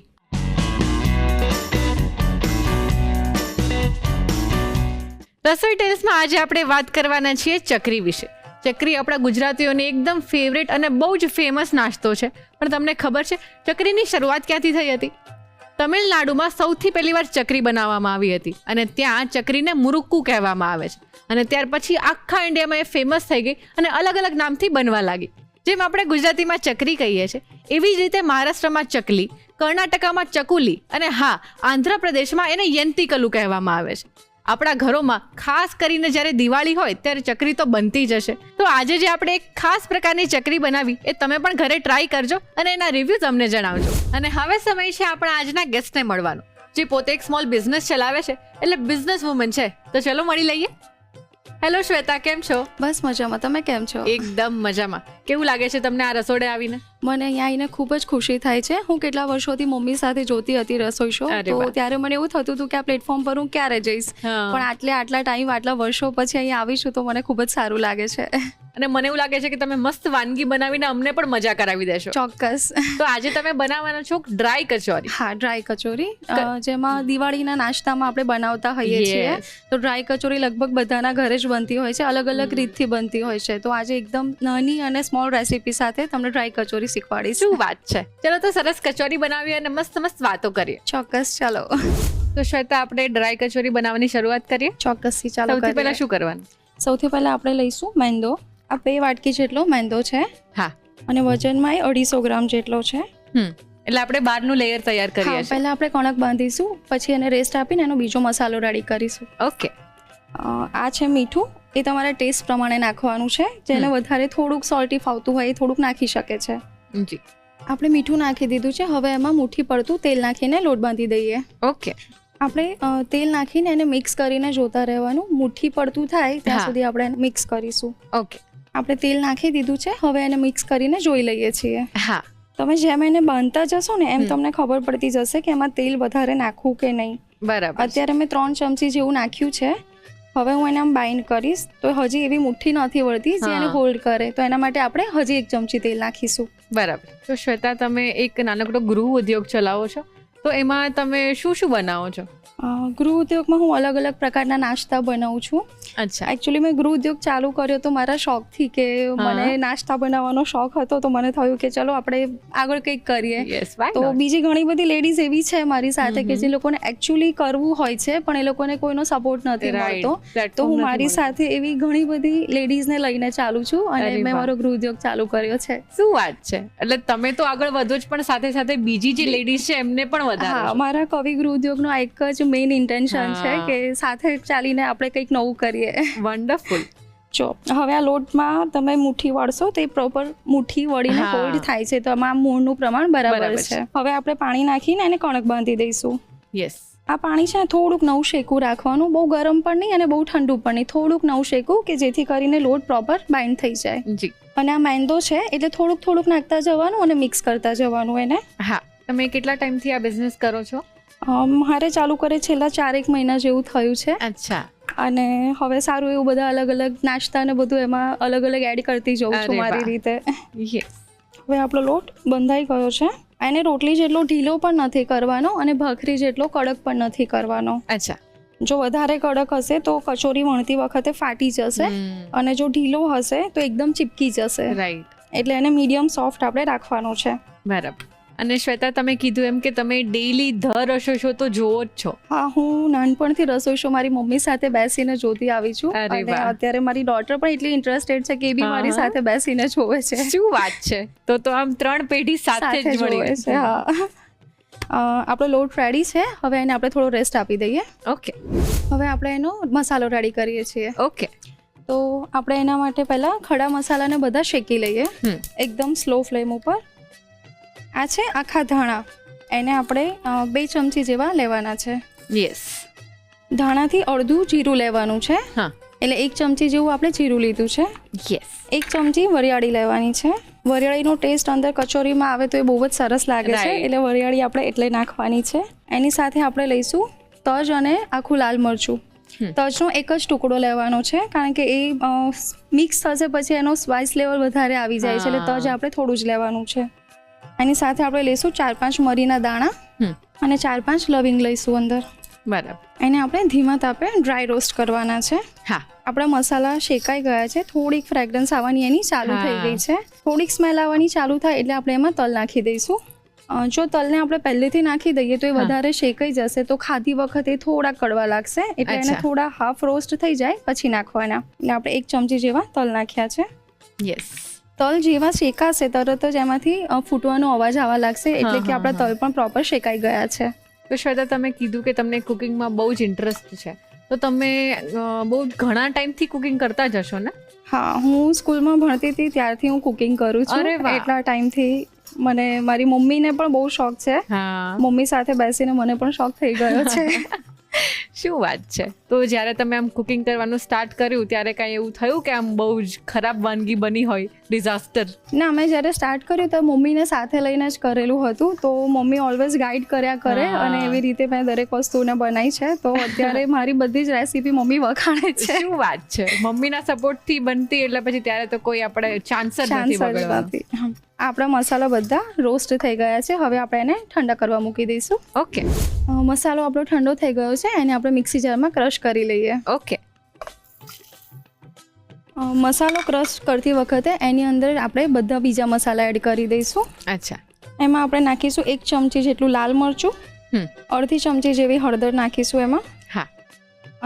રસોઈ ટેલ્સમાં આજે આપણે વાત કરવાના છીએ ચકરી વિશે. ચકરી આપણા ગુજરાતીઓની એકદમ ફેવરેટ અને બહુ જ ફેમસ નાસ્તો છે. પણ તમને ખબર છે ચકરીની શરૂઆત ક્યાંથી થઈ હતી? તમિલનાડુમાં સૌથી પહેલી વાર ચકરી બનાવવામાં આવી હતી અને ત્યાં ચકરીને મુરુક્કુ કહેવામાં આવે છે. અને ત્યાર પછી આખા ઇન્ડિયામાં એ ફેમસ થઈ ગઈ અને અલગ અલગ નામથી બનવા લાગી. જેમ આપણે ગુજરાતીમાં ચકરી કહીએ છીએ એવી જ રીતે મહારાષ્ટ્રમાં ચકલી, કર્ણાટકામાં ચકુલી અને હા, આંધ્રપ્રદેશમાં એને યંતિકલુ કહેવામાં આવે છે. આપણા ઘરોમાં ખાસ કરીને જ્યારે દિવાળી હોય ત્યારે ચકરી તો બનતી જ હશે. તો આજે જે આપણે એક ખાસ પ્રકારની ચકરી બનાવી એ તમે પણ ઘરે ટ્રાય કરજો અને એના રિવ્યૂ અમને જણાવજો. અને હવે સમય છે આપણા આજના ગેસ્ટને મળવાનો, જે પોતે એક સ્મોલ બિઝનેસ ચલાવે છે, એટલે બિઝનેસ વુમન છે. તો ચલો મળી લઈએ. હેલો શ્વેતા, કેમ છો? બસ મજામાં, તમે કેમ છો? એકદમ મજામાં. કેવું લાગે છે તમને આ રસોડે આવીને? મને અહીંયા આવીને ખૂબ જ ખુશી થાય છે. હું કેટલા વર્ષોથી મમ્મી સાથે જોતી હતી રસોઈ શો, તો ત્યારે મને એવું થતું હતું કે આ પ્લેટફોર્મ પર હું ક્યારે જઈશ, પણ આટલા ટાઈમ આટલા વર્ષો પછી અહીંયા આવીશું તો મને ખૂબ જ સારું લાગે છે. અને મને એવું લાગે છે કે તમે મસ્ત વાનગી બનાવીને અમને પણ મજા કરાવી દેશો. ચોક્કસ. તો આજે તમે બનાવવાના છો ડ્રાય કચોરી. હા, ડ્રાય કચોરી, જેમાં દિવાળીના નાસ્તામાં આપણે બનાવતા હોઈએ છીએ. તો ડ્રાય કચોરી લગભગ બધાના ઘરે જ બનતી હોય છે, અલગ અલગ રીતથી બનતી હોય છે. તો આજે એકદમ નાની અને સ્મોલ રેસીપી સાથે તમને ડ્રાય કચોરી શીખવાડીશ. શું વાત છે. ચલો તો સરસ કચોરી બનાવીએ અને મસ્ત મસ્ત વાતો કરીએ. ચોક્કસ, ચાલો. તો શ્વેતા, આપણે ડ્રાય કચોરી બનાવવાની શરૂઆત કરીએ. ચોક્કસથી, ચાલો. સૌથી પહેલા શું કરવાનું? સૌથી પહેલા આપણે લઈશું મેંદો. આ 2 વાટકી જેટલો મેંદો છે. હા. અને વજનમાં 250 ગ્રામ જેટલો છે. એટલે આપણે બહારનું લેયર તૈયાર કરીએ છીએ. પહેલા આપણે કણક બાંધીશું, પછી એને રેસ્ટ આપીને એનો બીજો મસાલો રેડી કરીશું. ઓકે. આ છે મીઠું, એ તમારા ટેસ્ટ પ્રમાણે નાખવાનું છે. જેને વધારે થોડુંક સોલ્ટી ફાવતું હોય એ થોડુંક નાખી શકે છે. જી. આપણે મીઠું નાખી દીધું છે. હવે એમાં મુઠ્ઠી પડતું તેલ નાખીને લોટ બાંધી દઈએ. ઓકે. આપણે તેલ નાખીને એને મિક્સ કરીને જોતા રહેવાનું. મુઠ્ઠી પડતું થાય ત્યાં સુધી આપણે એને મિક્સ કરીશું. ઓકે. આપણે તેલ નાખી દીધું છે, હવે એને મિક્સ કરીને જોઈ લઈએ છીએ. હા. તમે જેમ એને બાંધતા જશો ને એમ તમને ખબર પડતી જશે કે એમાં તેલ વધારે નાખવું કે નહીં. બરાબર. અત્યારે મેં 3 ચમચી જેવું નાખ્યું છે. હવે હું એને આમ બાઇન્ડ કરીશ તો હજી એવી મુઠ્ઠી નથી વળતી જે એને હોલ્ડ કરે. તો એના માટે આપણે હજી 1 ચમચી તેલ નાખીશું. બરાબર. તો શ્વેતા, તમે એક નાનકડો ગૃહ ઉદ્યોગ ચલાવો છો, તો એમાં તમે શું શું બનાવો છો? ગૃહ ઉદ્યોગમાં હું અલગ અલગ પ્રકારના નાસ્તા બનાવું છું. અચ્છા. એકચ્યુઅલી મેં ગૃહ ઉદ્યોગ ચાલુ કર્યો તો મારા શોખથી, કે મને નાસ્તા બનાવવાનો શોખ હતો. તો મને થયું કે ચલો આપણે આગળ કંઈક કરીએ. તો બીજી ઘણી બધી લેડીઝ એવી છે મારી સાથે કે જે લોકોને એકચ્યુઅલી કરવું હોય છે પણ એ લોકોને કોઈનો સપોર્ટ નથી મળતો. તો હું મારી સાથે એવી ઘણી બધી લેડીઝને લઈને ચાલુ છું અને મેં મારો ગૃહ ઉદ્યોગ ચાલુ કર્યો છે. શું વાત છે. એટલે તમે તો આગળ વધો જ પણ સાથે સાથે બીજી જે લેડીઝ છે એમને પણ વધારો. હા, મારા કવિ ગૃહ ઉદ્યોગનો એક જ મેઇન ઇન્ટેન્શન છે કે સાથે ચાલીને આપણે કંઈક નવું કરીએ. વન્ડરફુલ. જો હવે આ લોટમાં તમે મુઠ્ઠી વળશો તો એ પ્રોપર મુઠ્ઠી વળીને હોલ્ડ થાય છે. તો આમાં મૂળનું પ્રમાણ બરાબર છે. હવે આપણે પાણી નાખીને એને કણક બાંધી દઈશું. યસ. આ પાણી છે થોડુંક નવું શેકું રાખવાનું, બહુ ગરમ પણ નહીં અને બહુ ઠંડુ પણ નહીં, થોડુંક નવું શેકું કે જેથી કરીને લોટ પ્રોપર બાઇન્ડ થઈ જાય. જી. અને આ મેંદો છે એટલે થોડુંક નાખતા જવાનું અને મિક્સ કરતા જવાનું એને. હા. તમે કેટલા ટાઈમથી આ બિઝનેસ કરો છો? મારે ચાલુ કરે છેલ્લા 4-1 મહિના જેવું થયું છે. અચ્છા. અને હવે સારું એવું બધા અલગ અલગ નાસ્તા ને બધું એમાં અલગ અલગ એડ કરતી જઉં છું મારી રીતે. હવે આપણો લોટ બંધાઈ ગયો છે. એને રોટલી જેટલો ઢીલો પણ નથી કરવાનો અને ભાખરી જેટલો કડક પણ નથી કરવાનો. અચ્છા. જો વધારે કડક હશે તો કચોરી વણતી વખતે ફાટી જશે અને જો ઢીલો હશે તો એકદમ ચીપકી જશે. રાઈટ. એટલે એને મીડિયમ સોફ્ટ આપણે રાખવાનો છે. બરાબર. અને શ્વેતા, તમે કીધું એમ કે તમે ડેઈલી ધ રસોઈ શો તો જોવો જ છો. હા, હું નાનપણથી રસોઈ શો મારી મમ્મી સાથે બેસીને જોતી આવી છું અને અત્યારે મારી ડોટર પણ એટલી ઇન્ટરેસ્ટેડ છે કે એ બી મારી સાથે બેસીને જોવે છે. શું વાત છે. તો આમ 3 પેઢી સાથે જ જોવે છે. હા. આપણો લોટ રેડી છે. હવે એને આપણે થોડો રેસ્ટ આપી દઈએ. ઓકે. હવે આપણે એનો મસાલો રેડી કરીએ છીએ. ઓકે. તો આપણે એના માટે પહેલા ખડા મસાલાને બધા શેકી લઈએ એકદમ સ્લો ફ્લેમ ઉપર. આ છે આખા ધાણા, એને આપણે 2 ચમચી જેવા લેવાના છે. યસ. ધાણાથી અડધું જીરું લેવાનું છે. હા. એટલે 1 ચમચી જેવું આપણે જીરું લીધું છે. યસ. 1 ચમચી વરિયાળી લેવાની છે. વરિયાળીનો ટેસ્ટ અંદર કચોરીમાં આવે તો એ બહુ જ સરસ લાગે છે, એટલે વરિયાળી આપણે એટલે નાખવાની છે. એની સાથે આપણે લઈશું તજ અને આખું લાલ મરચું. તજનો એક જ ટુકડો લેવાનો છે કારણ કે એ મિક્સ થશે પછી એનો સ્પાઇસ લેવલ વધારે આવી જાય છે, એટલે તજ આપણે થોડું જ લેવાનું છે. એની સાથે આપણે લઈશું 4-5 મરીના દાણા અને 4-5 લવિંગ લઈશું અંદર. બરાબર. એને આપણે ધીમા તાપે ડ્રાય રોસ્ટ કરવાના છે. હા. આપણા મસાલા શેકાઈ ગયા છે. થોડીક ફ્રેગ્રન્સ આવવાની એની ચાલુ થઈ ગઈ છે. થોડીક સ્મેલ આવવાની ચાલુ થાય એટલે આપણે એમાં તલ નાખી દઈશું. જો તલને આપણે પહેલેથી નાખી દઈએ તો એ વધારે શેકાઈ જશે તો ખાધી વખતે થોડા કડવા લાગશે, એટલે એને થોડા હાફ રોસ્ટ થઈ જાય પછી નાખવાના. એટલે આપણે 1 ચમચી જેવા તલ નાખ્યા છે. યસ. તલ જેવા શેકાશે તરત જ એમાંથી ફૂટવાનો અવાજ આવવા લાગશે, એટલે કે આપણા તલ પણ પ્રોપર શેકાઈ ગયા છે. તો શ્વેતા, તમે કીધું કે તમને કુકિંગમાં બહુ જ ઇન્ટરેસ્ટ છે, તો તમે બહુ ઘણા ટાઈમથી કુકિંગ કરતા જ હશો ને? હા, હું સ્કૂલમાં ભણતી હતી ત્યારથી હું કુકિંગ કરું છું. એટલા ટાઈમથી મને મારી મમ્મીને પણ બહુ શોખ છે. મમ્મી સાથે બેસીને મને પણ શોખ થઈ ગયો છે. શું વાત છે. તો જ્યારે તમે આમ કુકિંગ કરવાનું સ્ટાર્ટ કર્યું ત્યારે કાંઈ એવું થયું કે આમ બહુ જ ખરાબ વાનગી બની હોય, ડિઝાસ્ટર? ના, મેં જ્યારે સ્ટાર્ટ કર્યું તો મમ્મીને સાથે લઈને જ કરેલું હતું, તો મમ્મી ઓલવેઝ ગાઈડ કર્યા કરે અને એવી રીતે મેં દરેક વસ્તુને બનાવી છે. તો અત્યારે મારી બધી જ રેસીપી મમ્મી વખાણે છે. શું વાત છે. મમ્મીના સપોર્ટથી બનતી એટલે પછી ત્યારે તો કોઈ આપણે ચાન્સ જ નથી બગડવાનો. આપણા મસાલા બધા રોસ્ટ થઈ ગયા છે. હવે આપણે એને ઠંડા કરવા મૂકી દઈશું. ઓકે. મસાલો આપણો ઠંડો થઈ ગયો છે, એને આપણે મિક્સી જારમાં ક્રશ કરી લઈએ. ઓકે. મસાલો ક્રશ કરતી વખતે એની અંદર આપણે બધા બીજા મસાલા એડ કરી દઈશું. અચ્છા. એમાં આપણે નાખીશું 1 ચમચી જેટલું લાલ મરચું, અડધી ચમચી જેવી હળદર નાખીશું એમાં. હા.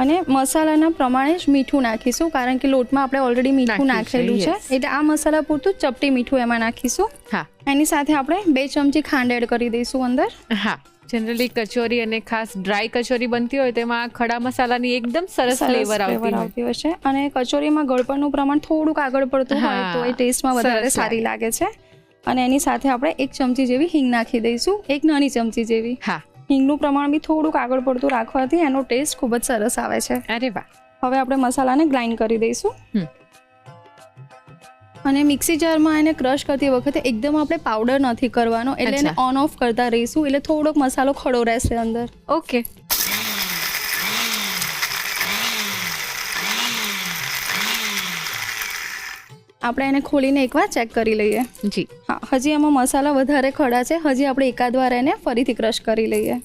અને મસાલાના પ્રમાણે જ મીઠું નાખીશું, કારણ કે લોટમાં આપણે ઓલરેડી મીઠું નાખેલું છે, એટલે આ મસાલા પૂરતું ચપટી મીઠું એમાં નાખીશું. હા. એની સાથે આપણે 2 ચમચી ખાંડ એડ કરી દઈશું અંદર. હા. જનરલી કચોરી અને ખાસ ડ્રાય કચોરી બનતી હોય તેમાં ખડા મસાલાની એકદમ સરસ ફ્લેવર આવતી હોય છે, અને કચોરીમાં ગળપણનું પ્રમાણ થોડુંક આગળ પડતું હોય તો એ ટેસ્ટમાં વધારે સારી લાગે છે. અને એની સાથે આપણે 1 ચમચી જેવી હિંગ નાખી દઈશું, 1 નાની ચમચી જેવી. હા. હિંગનું પ્રમાણ બી થોડુંક આગળ પડતું રાખવાથી એનો ટેસ્ટ ખૂબ જ સરસ આવે છે. અરે વાહ. હવે આપણે મસાલાને ગ્રાઇન્ડ કરી દઈશું. અને મિક્સી જારમાં એને ક્રશ કરતી વખતે એકદમ આપણે પાવડર નથી કરવાનો, એટલે એને ઓન ઓફ કરતા રહીશું, એટલે થોડોક મસાલો ખડો રહેશે અંદર. ઓકે. આપણે એને ખોલીને એકવાર ચેક કરી લઈએ. જી. હા, હજી એમાં મસાલા વધારે ખડા છે, હજી આપણે એકાદ વાર એને ફરીથી ક્રશ કરી લઈએ.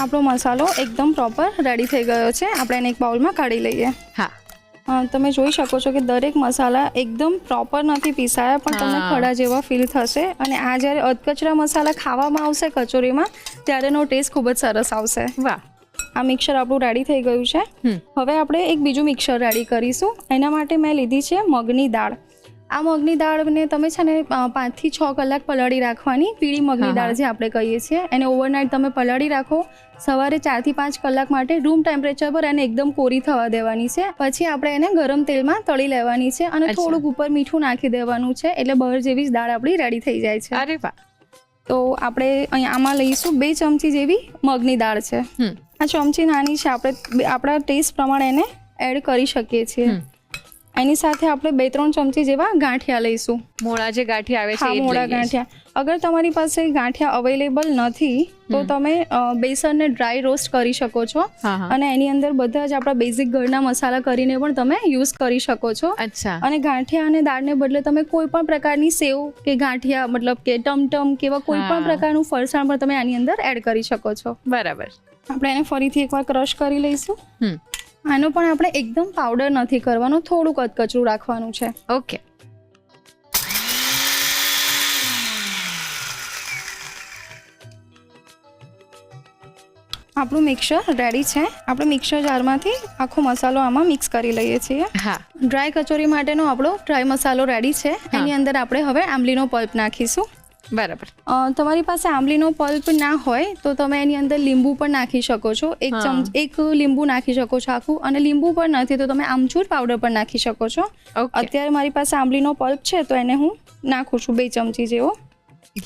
આપણો મસાલો એકદમ પ્રોપર રેડી થઈ ગયો છે. આપણે એને એક બાઉલમાં કાઢી લઈએ. હા. તમે જોઈ શકો છો કે દરેક મસાલા એકદમ પ્રોપર નથી પીસાયા, પણ તમને ખડા જેવા ફીલ થશે. અને આ જ્યારે અધકચરા મસાલા ખાવામાં આવશે કચોરીમાં, ત્યારે એનો ટેસ્ટ ખૂબ જ સરસ આવશે. વાહ. આ મિક્સર આપણું રેડી થઈ ગયું છે. હવે આપણે એક બીજું મિક્સર રેડી કરીશું. એના માટે મેં લીધી છે મગની દાળ. આ મગની દાળને તમે છે ને 5 થી 6 કલાક પલાળી રાખવાની. પીળી મગની દાળ જે આપણે કહીએ છીએ, એને ઓવરનાઇટ તમે પલાળી રાખો. સવારે 4 થી 5 કલાક માટે રૂમ ટેમ્પરેચર પર એને એકદમ કોરી થવા દેવાની છે. પછી આપણે એને ગરમ તેલમાં તળી લેવાની છે અને થોડુંક ઉપર મીઠું નાખી દેવાનું છે, એટલે બહાર જેવી જ દાળ આપણી રેડી થઈ જાય છે. અરે વાહ. તો આપણે અહીંયા આમાં લઈશું 2 ચમચી જેવી મગની દાળ છે. આ ચમચી નાની છે, આપણે આપણા ટેસ્ટ પ્રમાણે એને એડ કરી શકીએ છીએ. એની સાથે આપણે 2-3 ચમચી જેવા ગાંઠિયા લઈશું. મોળા જે ગાંઠિયા આવે છે એ મોળા ગાંઠિયા. અગર તમારી પાસે ગાંઠિયા અવેલેબલ નથી તો તમે બેસનને ડ્રાય રોસ્ટ કરી શકો છો, અને એની અંદર બધા જ આપણા બેઝિક ઘરના મસાલા કરીને પણ તમે યુઝ કરી શકો છો. અચ્છા. અને ગાંઠિયા અને દાળને બદલે તમે કોઈ પણ પ્રકારની સેવ કે ગાંઠિયા, મતલબ કે ટમટમ કે એવા કોઈ પણ પ્રકારનું ફરસાણ પણ તમે આની અંદર એડ કરી શકો છો. બરાબર. આપણે એને ફરીથી એકવાર ક્રશ કરી લઈશું. આનો પણ આપણે એકદમ પાવડર નથી કરવાનો, થોડુંક અધકચરું રાખવાનું છે. ઓકે. આપણું મિક્સર રેડી છે. આપણે મિક્સર જારમાંથી આખો મસાલો આમાં મિક્સ કરી લઈએ છીએ. હા. ડ્રાય કચોરી માટેનો આપણો ડ્રાય મસાલો રેડી છે. એની અંદર આપણે હવે આંબલીનો પલ્પ નાખીશું. બરાબર. તમારી પાસે આંબલીનો પલ્પ ના હોય તો તમે એની અંદર લીંબુ પણ નાખી શકો છો. 1 લીંબુ નાખી શકો છો આખું, અને લીંબુ પણ નથી તો તમે આમચૂર પાવડર પણ નાખી શકો છો. અત્યારે મારી પાસે આંબલીનો પલ્પ છે તો એને હું નાખું છું 2 ચમચી જેવો.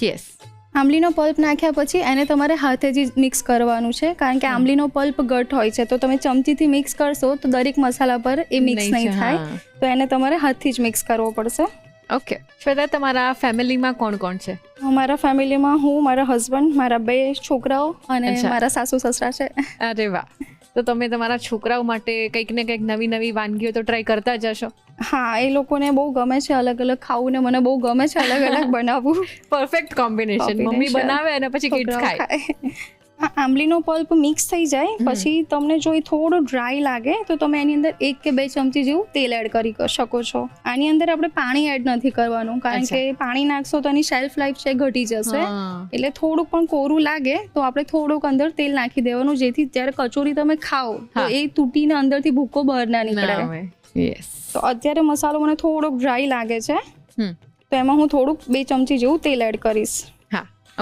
યસ. આંબલીનો પલ્પ નાખ્યા પછી એને તમારે હાથેથી મિક્સ કરવાનું છે, કારણ કે આંબલીનો પલ્પ ઘટ હોય છે, તો તમે ચમચીથી મિક્સ કરશો તો દરેક મસાલા પર એ મિક્સ નહીં થાય, તો એને તમારે હાથથી જ મિક્સ કરવો પડશે. ઓકે. શ્વેતા, તમારા ફેમિલીમાં કોણ કોણ છે? મારા ફેમિલીમાં હું, મારા હસબન્ડ, મારા 2 છોકરાઓ અને મારા સાસુ સસરા છે. અરે વાહ. તો તમે તમારા છોકરાઓ માટે કંઈક ને કંઈક નવી નવી વાનગીઓ તો ટ્રાય કરતા જ હશો? હા, એ લોકોને બહુ ગમે છે અલગ અલગ ખાવું, ને મને બહુ ગમે છે અલગ અલગ બનાવવું. Perfect combination. મમ્મી બનાવે અને પછી કિડ્સ ખાય. આંબલીનો પલ્પ મિક્સ થઈ જાય પછી તમને જો એ થોડો ડ્રાય લાગે તો તમે એની અંદર 1 કે 2 ચમચી જેવું તેલ એડ કરી શકો છો. આની અંદર આપણે પાણી એડ નથી કરવાનું, કારણ કે પાણી નાખશો તો એની શેલ્ફ લાઈફ છે ઘટી જશે, એટલે થોડુંક પણ કોરું લાગે તો આપણે થોડુંક અંદર તેલ નાખી દેવાનું, જેથી જ્યારે કચોરી તમે ખાઓ તો એ તૂટીને અંદરથી ભૂકો બહાર ના નીકળે. તો અત્યારે મસાલો મને થોડોક ડ્રાય લાગે છે, તો એમાં હું થોડુંક 2 ચમચી જેવું તેલ એડ કરીશ.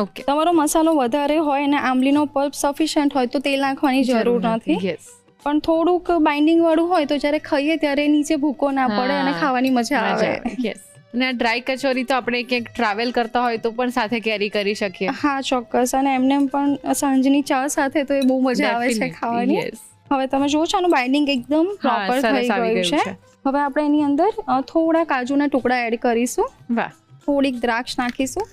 ઓકે. તમારો મસાલો વધારે હોય અને આંબલીનો પલ્પ સફિશિયન્ટ હોય તો તેલ નાખવાની જરૂર નથી, પણ થોડુંક બાઇન્ડિંગ વાળું હોય તો જ્યારે ખાઈએ ત્યારે નીચે ભૂકો ના પડે અને ખાવાની મજા આવે. અને આ ડ્રાય કચોરી તો આપણે ક્યાંક ટ્રાવેલ કરતા હોય તો પણ સાથે કેરી કરી શકીએ. હા ચોક્કસ, અને એમને પણ સાંજની ચા સાથે તો એ બહુ મજા આવે છે ખાવાની. હવે તમે જુઓ છો આનું બાઇન્ડિંગ એકદમ પ્રોપર થઈ ગયું છે. હવે આપણે એની અંદર થોડા કાજુના ટુકડા એડ કરીશું. વાહ. થોડીક દ્રાક્ષ નાખીશું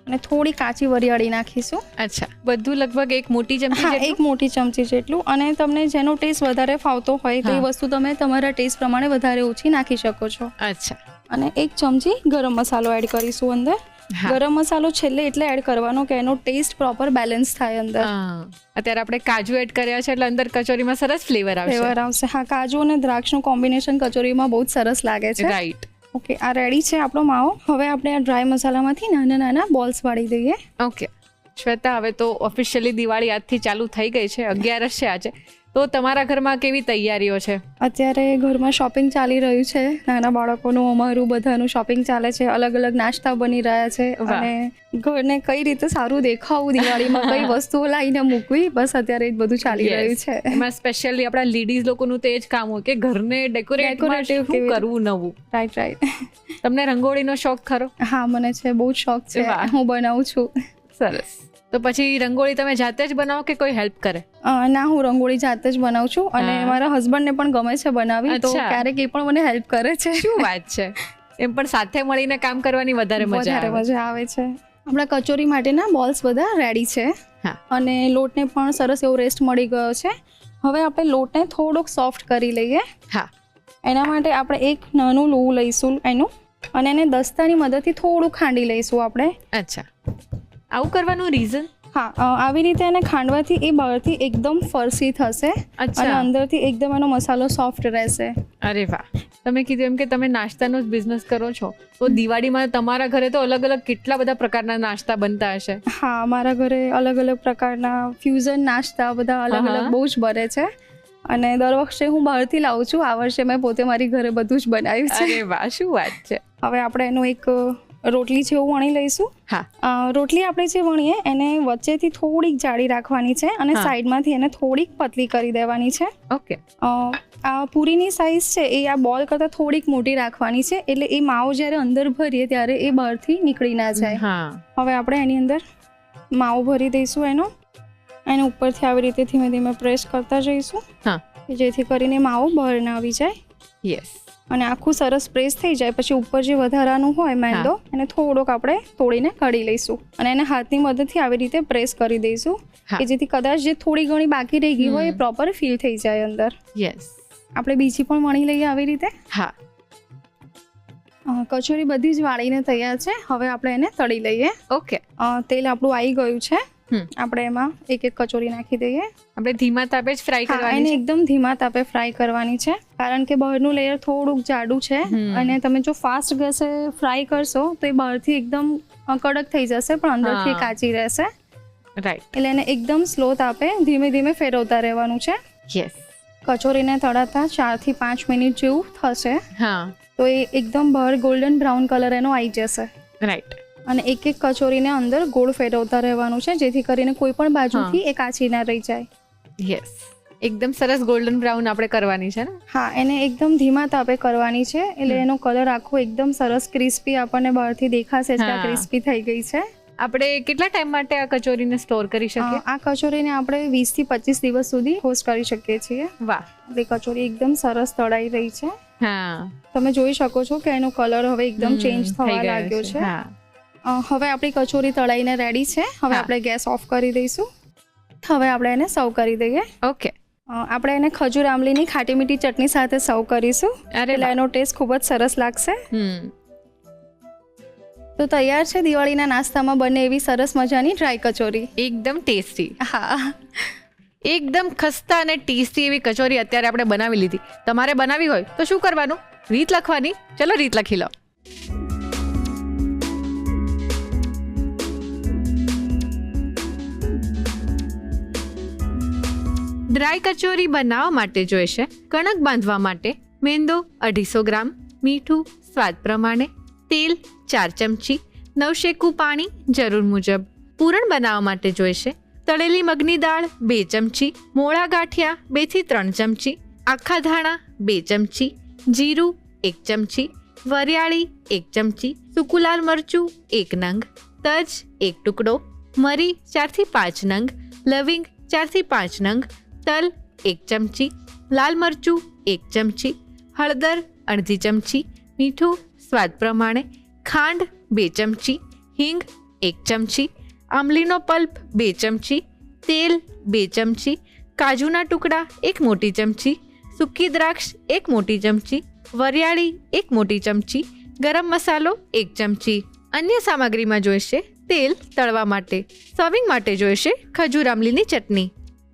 અને થોડી કાચી વરિયાળી નાખીશું. અચ્છા, બધું લગભગ એક મોટી ચમચી હા, એક મોટી ચમચી જેટલું. અને તમને જેનો ટેસ્ટ વધારે ફાવતો હોય તો એ વસ્તુ તમે તમારા ટેસ્ટ પ્રમાણે વધારે ઓછી નાખી શકો છો. અચ્છા. અને એક ચમચી ગરમ મસાલો એડ કરીશું અંદર. ગરમ મસાલો છેલ્લે એટલે એડ કરવાનો કે એનો ટેસ્ટ પ્રોપર બેલેન્સ થાય અંદર. અત્યારે આપણે કાજુ એડ કર્યા છે એટલે અંદર કચોરીમાં સરસ ફ્લેવર આવશે. હા, કાજુ અને દ્રાક્ષનું કોમ્બિનેશન કચોરીમાં બહુ જ સરસ લાગે છે. રાઈટ. ઓકે, આ રેડી છે આપણો માવો. હવે આપણે આ ડ્રાય મસાલામાંથી નાના નાના બોલ્સ પાડી દઈએ. ઓકે શ્વેતા, હવે તો ઓફિશિયલી દિવાળી આજથી ચાલુ થઈ ગઈ છે, 11 છે આજે. તો તમારા ઘરમાં કેવી તૈયારીઓ છે? અત્યારે ઘરમાં શોપિંગ ચાલી રહ્યું છે. નાના બાળકોનું, અમારું બધાનું શોપિંગ ચાલે છે. અલગ અલગ નાસ્તા બની રહ્યા છે અને ઘરને કઈ રીતે સારું દેખાવું દિવાળીમાં, કઈ વસ્તુઓ લાવીને મૂકવી, બસ અત્યારે જ બધું ચાલી રહ્યું છે. એમાં સ્પેશિયલી આપણા લેડીઝ લોકોનું તો એ જ કામ હોય કે ઘરને ડેકોરેટિવ કરવું નવું. રાઈટ. તમને રંગોળીનો શોખ ખરો? હા, મને છે, બહુ જ શોખ છે. હું બનાવું છું. સરસ. તો પછી રંગોળી તમે જાતે જ બનાવો કે કોઈ હેલ્પ કરે? ના, હું રંગોળી જાતે જ બનાવું છું અને મારા હસબન્ડને પણ ગમે છે બનાવી, તો ક્યારેક એ પણ મને હેલ્પ કરે છે. શું વાત છે! એમ પણ સાથે મળીને કામ કરવાની વધારે મજા આવે છે. આપણા કચોરી માટેના બોલ્સ બધા રેડી છે અને લોટને પણ સરસ એવો રેસ્ટ મળી ગયો છે. હવે આપણે લોટને થોડોક સોફ્ટ કરી લઈએ. હા, એના માટે આપણે એક નાનું લોવું લઈશું એનું, અને એને દસ્તાની મદદથી થોડું ખાંડી લઈશું આપણે. અચ્છા, આવું કરવાનું રીઝન? હા, આવી રીતે એને ખાંડવાથી એ બહારથી એકદમ ફરસી થશે અને અંદરથી એકદમ એનો મસાલો સોફ્ટ રહેશે. અરે વાહ. તમે કીધું એમ કે તમે નાસ્તાનો જ બિઝનેસ કરો છો, તો દિવાળીમાં તમારા ઘરે તો અલગ અલગ કેટલા બધા પ્રકારના નાસ્તા બનતા હશે. હા, મારા ઘરે અલગ અલગ પ્રકારના ફ્યુઝન નાસ્તા બધા અલગ અલગ બહુ જ બને છે અને દર વર્ષે હું બહારથી લાવું છું. આ વર્ષે મેં પોતે મારી ઘરે બધું જ બનાવ્યું છે. અરે વાહ, શું વાત છે! હવે આપણે એનું એક રોટલી જેવું વણી લઈશું. હા, રોટલી આપણે જે વણીએ એને વચ્ચેથી થોડીક જાડી રાખવાની છે અને સાઈડમાંથી એને થોડીક પતલી કરી દેવાની છે. ઓકે. આ પૂરીની સાઈઝ છે એ આ બોલ કરતાં થોડીક મોટી રાખવાની છે, એટલે એ માવો જ્યારે અંદર ભરીએ ત્યારે એ બહારથી નીકળી ના જાય. હવે આપણે એની અંદર માવો ભરી દઈશું એને ઉપરથી આવી રીતે ધીમે ધીમે પ્રેસ કરતા જઈશું, જેથી કરીને માવો બહાર ના આવી જાય. યસ. અને આખું સરસ પ્રેસ થઈ જાય પછી ઉપર જે વધારાનું હોય મેંદો એને થોડોક આપણે તોડીને કાઢી લઈશું અને એને હાથની મદદથી આવી રીતે પ્રેસ કરી દઈશું કે જેથી કદાચ જે થોડી ઘણી બાકી રહી ગઈ હોય એ પ્રોપર ફીલ થઈ જાય અંદર. યસ. આપણે બીજી પણ વણી લઈએ આવી રીતે. હા, કચોરી બધી જ વાળીને તૈયાર છે. હવે આપણે એને તળી લઈએ. ઓકે. તેલ આપણું આવી ગયું છે. આપણે એમાં એક એક કચોરી નાખી દઈએ. આપણે ધીમા તાપે જ ફ્રાય કરવાની છે. એકદમ ધીમા તાપે ફ્રાય કરવાની છે, કારણ કે બહારનું લેયર થોડુંક જાડું છે અને તમે જો ફાસ્ટ ગેસે ફ્રાય કરશો તો એ બહારથી એકદમ કડક થઈ જશે પણ અંદરથી કાચી રહેશે. રાઈટ. એટલે એને એકદમ સ્લો તાપે ધીમે ધીમે ફેરવતા રહેવાનું છે. યસ. કચોરીને તળાતા 4 થી 5 મિનિટ જેવું થશે. હા, તો એ એકદમ બહાર ગોલ્ડન બ્રાઉન કલર એનો આવી જશે. રાઈટ. અને એક એક કચોરીને અંદર ગોળ ફેરવતા રહેવાનું છે, જેથી કરીને કોઈ પણ બાજુથી એ કાચી ના રહી જાય. યસ. એકદમ સરસ ગોલ્ડન બ્રાઉન આપણે કરવાની છે ને? હા, એને એકદમ ધીમા તાપે કરવાની છે, એટલે એનો કલર આખો એકદમ સરસ ક્રિસ્પી આપણને બહારથી દેખાશે કે આ ક્રિસ્પી થઈ ગઈ છે. આપણે કેટલા ટાઈમ માટે આ કચોરીને સ્ટોર કરી શકીએ? આ કચોરીને આપણે 20 થી 25 દિવસ સુધી હોસ્ટ કરી શકીએ છીએ. વાહ. એટલે કચોરી એકદમ સરસ તળાઈ રહી છે. હા, તમે જોઈ શકો છો કે એનો કલર હવે એકદમ ચેન્જ થવા લાગ્યો છે. હવે આપણી કચોરી તળાઈને રેડી છે. હવે આપણે ગેસ ઓફ કરી દઈશું. હવે આપણે એને સર્વ કરી દઈએ. ઓકે. આપણે એને ખજૂર આમલીની ખાટી મીઠી ચટણી સાથે સર્વ કરીશું, એટલે એનો ટેસ્ટ ખૂબ જ સરસ લાગશે. તો તૈયાર છે દિવાળીના નાસ્તામાં બને એવી સરસ મજાની ડ્રાય કચોરી. એકદમ ટેસ્ટી. હા, એકદમ ખસ્તા અને ટેસ્ટી એવી કચોરી અત્યારે આપણે બનાવી લીધી. તમારે બનાવી હોય તો શું કરવાનું? રીત લખવાની. ચલો રીત લખી લો. ડ્રાય કચોરી બનાવવા માટે જોઈશે કણક બાંધવા માટે મેંદો 250 ગ્રામ, મીઠું સ્વાદ પ્રમાણે, તેલ 4 ચમચી, નવશેકું પાણી જરૂર મુજબ. પૂરણ બનાવવા માટે જોઈશે તળેલી મગની દાળ 2 ચમચી, મોળા ગાંઠિયા 2 થી 3 ચમચી, આખા ધાણા 2 ચમચી, જીરું 1 ચમચી, વરિયાળી 1 ચમચી, સૂકું લાલ મરચું 1 નંગ, તજ 1 ટુકડો, મરી 4 થી 5 નંગ, લવિંગ 4 થી 5 નંગ, તલ 1 ચમચી, લાલ મરચું 1 ચમચી, હળદર અડધી ચમચી, મીઠું સ્વાદ પ્રમાણે, ખાંડ 2 ચમચી, હિંગ 1 ચમચી, આમલીનો પલ્પ 2 ચમચી, તેલ 2 ચમચી, કાજુના ટુકડા 1 મોટી ચમચી, સૂકી દ્રાક્ષ 1 મોટી ચમચી, વરિયાળી 1 મોટી ચમચી, ગરમ મસાલો 1 ચમચી. અન્ય સામગ્રીમાં જોઈશે તેલ તળવા માટે, સર્વિંગ માટે જોઈશે ખજૂર આમલીની ચટણી.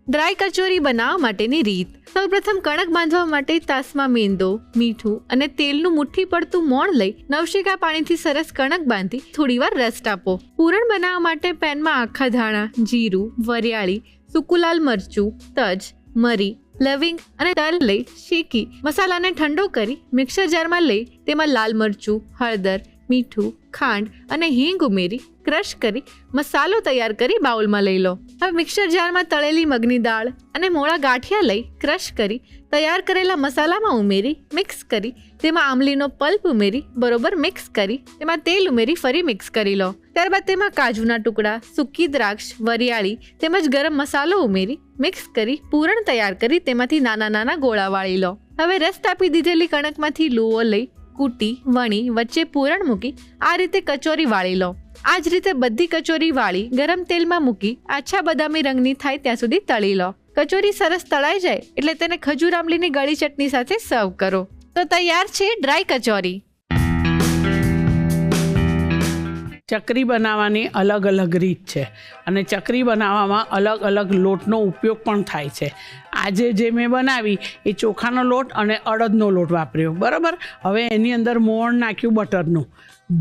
ડ્રાય કચોરી બનાવવા માટેની રીત. સૌપ્રથમ કણક બાંધવા માટે તાસમાં મેંદો, મીઠું અને તેલનું મુઠ્ઠી પડતું મોણ લઈ નવશેકા પાણીથી સરસ કણક બાંધી થોડીવાર રસ્ટ આપો. પૂરણ બનાવવા માટે પેનમાં આખા ધાણા, જીરું, વરિયાળી, સૂકું લાલ મરચું, તજ, મરી, લવિંગ અને તલ લઈ શેકી મસાલાને ઠંડો કરી મિક્સર જારમાં લઈ તેમાં લાલ મરચું, હળદર, મીઠું, ખાંડ અને હિંગ ઉમેરી ક્રશ કરી મસાલો તૈયાર કરી બાઉલમાં લઈ લો. હવે મિક્સર જારમાં તળેલી મગની દાળ અને મોળા ગાંઠિયા લઈ ક્રશ કરી તૈયાર કરેલા મસાલામાં ઉમેરી મિક્સ કરી તેમાં આમલીનો પલ્પ ઉમેરી બરોબર મિક્સ કરી તેમાં તેલ ઉમેરી ફરી મિક્સ કરી લો. ત્યારબાદ તેમાં કાજુના ટુકડા, સૂકી દ્રાક્ષ, વરિયાળી તેમજ ગરમ મસાલો ઉમેરી મિક્સ કરી પૂરણ તૈયાર કરી તેમાંથી નાના નાના ગોળા વાળી લો. હવે રસ આપી દીધેલી કણકમાંથી લુઓ લઈ કૂટી વણી વચ્ચે પૂરણ મૂકી આ રીતે કચોરી વાળી લો. આ જ રીતે બધી કચોરી વાળી ગરમ તેલમાં મૂકી આછા બદામી રંગની થાય ત્યાં સુધી તળી લો. કચોરી સરસ તળાઈ જાય એટલે તેને ખજૂર આમલીની ગળી ચટણી સાથે સર્વ કરો. તો તૈયાર છે ડ્રાય કચોરી. ચકરી બનાવવાની અલગ અલગ રીત છે અને ચકરી બનાવવામાં અલગ અલગ લોટનો ઉપયોગ પણ થાય છે. આજે જે મેં બનાવી એ ચોખાનો લોટ અને અડદનો લોટ વાપર્યો, બરાબર. હવે એની અંદર મોણ નાખ્યું બટરનું.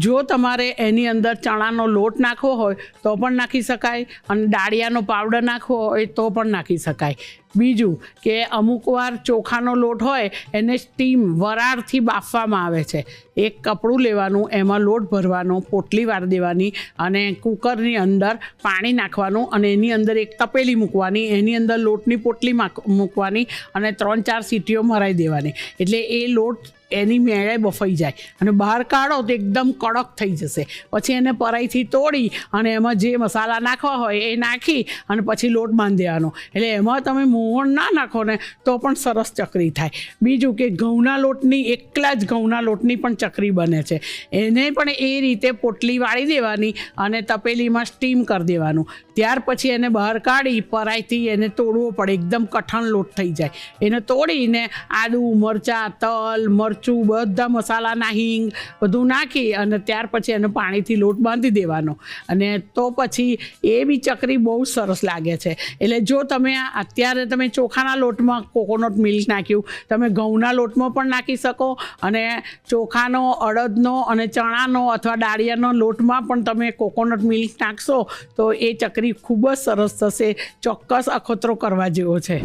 જો તમારે એની અંદર ચણાનો લોટ નાખવો હોય તો પણ નાખી શકાય અને દાળિયાનો પાવડર નાખવો હોય તો પણ નાખી શકાય. બીજું કે અમુક વાર ચોખાનો લોટ હોય એને સ્ટીમ વરાળથી બાફવામાં આવે છે. એક કપડું લેવાનું, એમાં લોટ ભરવાનો, પોટલી વાર દેવાની અને કુકરની અંદર પાણી નાખવાનું અને એની અંદર એક તપેલી મૂકવાની, એની અંદર લોટની પોટલી મૂકવાની અને 3-4 સીટીઓ મરાઈ દેવાની. એટલે એ લોટ એની મેળે બફાઈ જાય અને બહાર કાઢો તો એકદમ કડક થઈ જશે. પછી એને પરાઈથી તોડી અને એમાં જે મસાલા નાખવા હોય એ નાખી અને પછી લોટ બાંધી દેવાનો. એટલે એમાં તમે મોહણ ના નાખો ને તો પણ સરસ ચકરી થાય. બીજું કે ઘઉંના લોટની, એકલા જ ઘઉંના લોટની પણ ચકરી બને છે. એને પણ એ રીતે પોટલી વાળી દેવાની અને તપેલીમાં સ્ટીમ કરી દેવાનું. ત્યાર પછી એને બહાર કાઢી પરાઈથી એને તોડવો પડે, એકદમ કઠણ લોટ થઈ જાય. એને તોડીને આદું, મરચાં, તલ, મરચું, બધા મસાલાના હિંગ બધું નાખી અને ત્યાર પછી એને પાણીથી લોટ બાંધી દેવાનો અને તો પછી એ બી ચકરી બહુ સરસ લાગે છે. એટલે જો તમે અત્યારે તમે ચોખાના લોટમાં કોકોનટ મિલ્ક નાખ્યું, તમે ઘઉંના લોટમાં પણ નાખી શકો અને ચોખાનો, અડદનો અને ચણાનો અથવા દાળિયાનો લોટમાં પણ તમે કોકોનટ મિલ્ક નાખશો તો એ ચકરી ખૂબ જ સરસ થશે. ચોક્કસ અખતરો કરવા જેવો છે.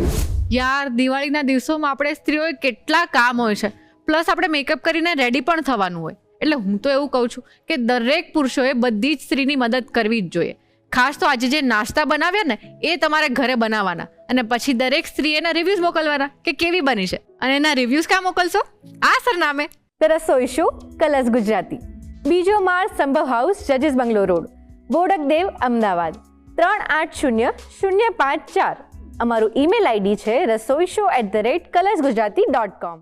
યાર, દિવાળીના દિવસોમાં આપણે સ્ત્રીઓએ કેટલા કામ હોય છે, પ્લસ આપણે મેકઅપ કરીને રેડી પણ થવાનું હોય. એટલે હું તો એવું કહું છું કે દરેક પુરુષોએ બધી જ સ્ત્રીની મદદ કરવી જ જોઈએ. ખાસ તો આજે જે નાસ્તા બનાવ્યા ને એ તમારે ઘરે બનાવવાના અને પછી દરેક સ્ત્રીએ એના રિવ્યૂઝ મોકલવાના કે કેવી બની છે. અને એના રિવ્યૂઝ ક્યાં મોકલશો? આ સરનામે the Rasoi show, colours Gujarati, 2જો માળ, સંભવ હાઉસ, જજીસ બંગલો રોડ, બોડકદેવ, અમદાવાદ 380054. અમારું ઈમેલ આઈડી છે rasoishow@colorsgujarati.com.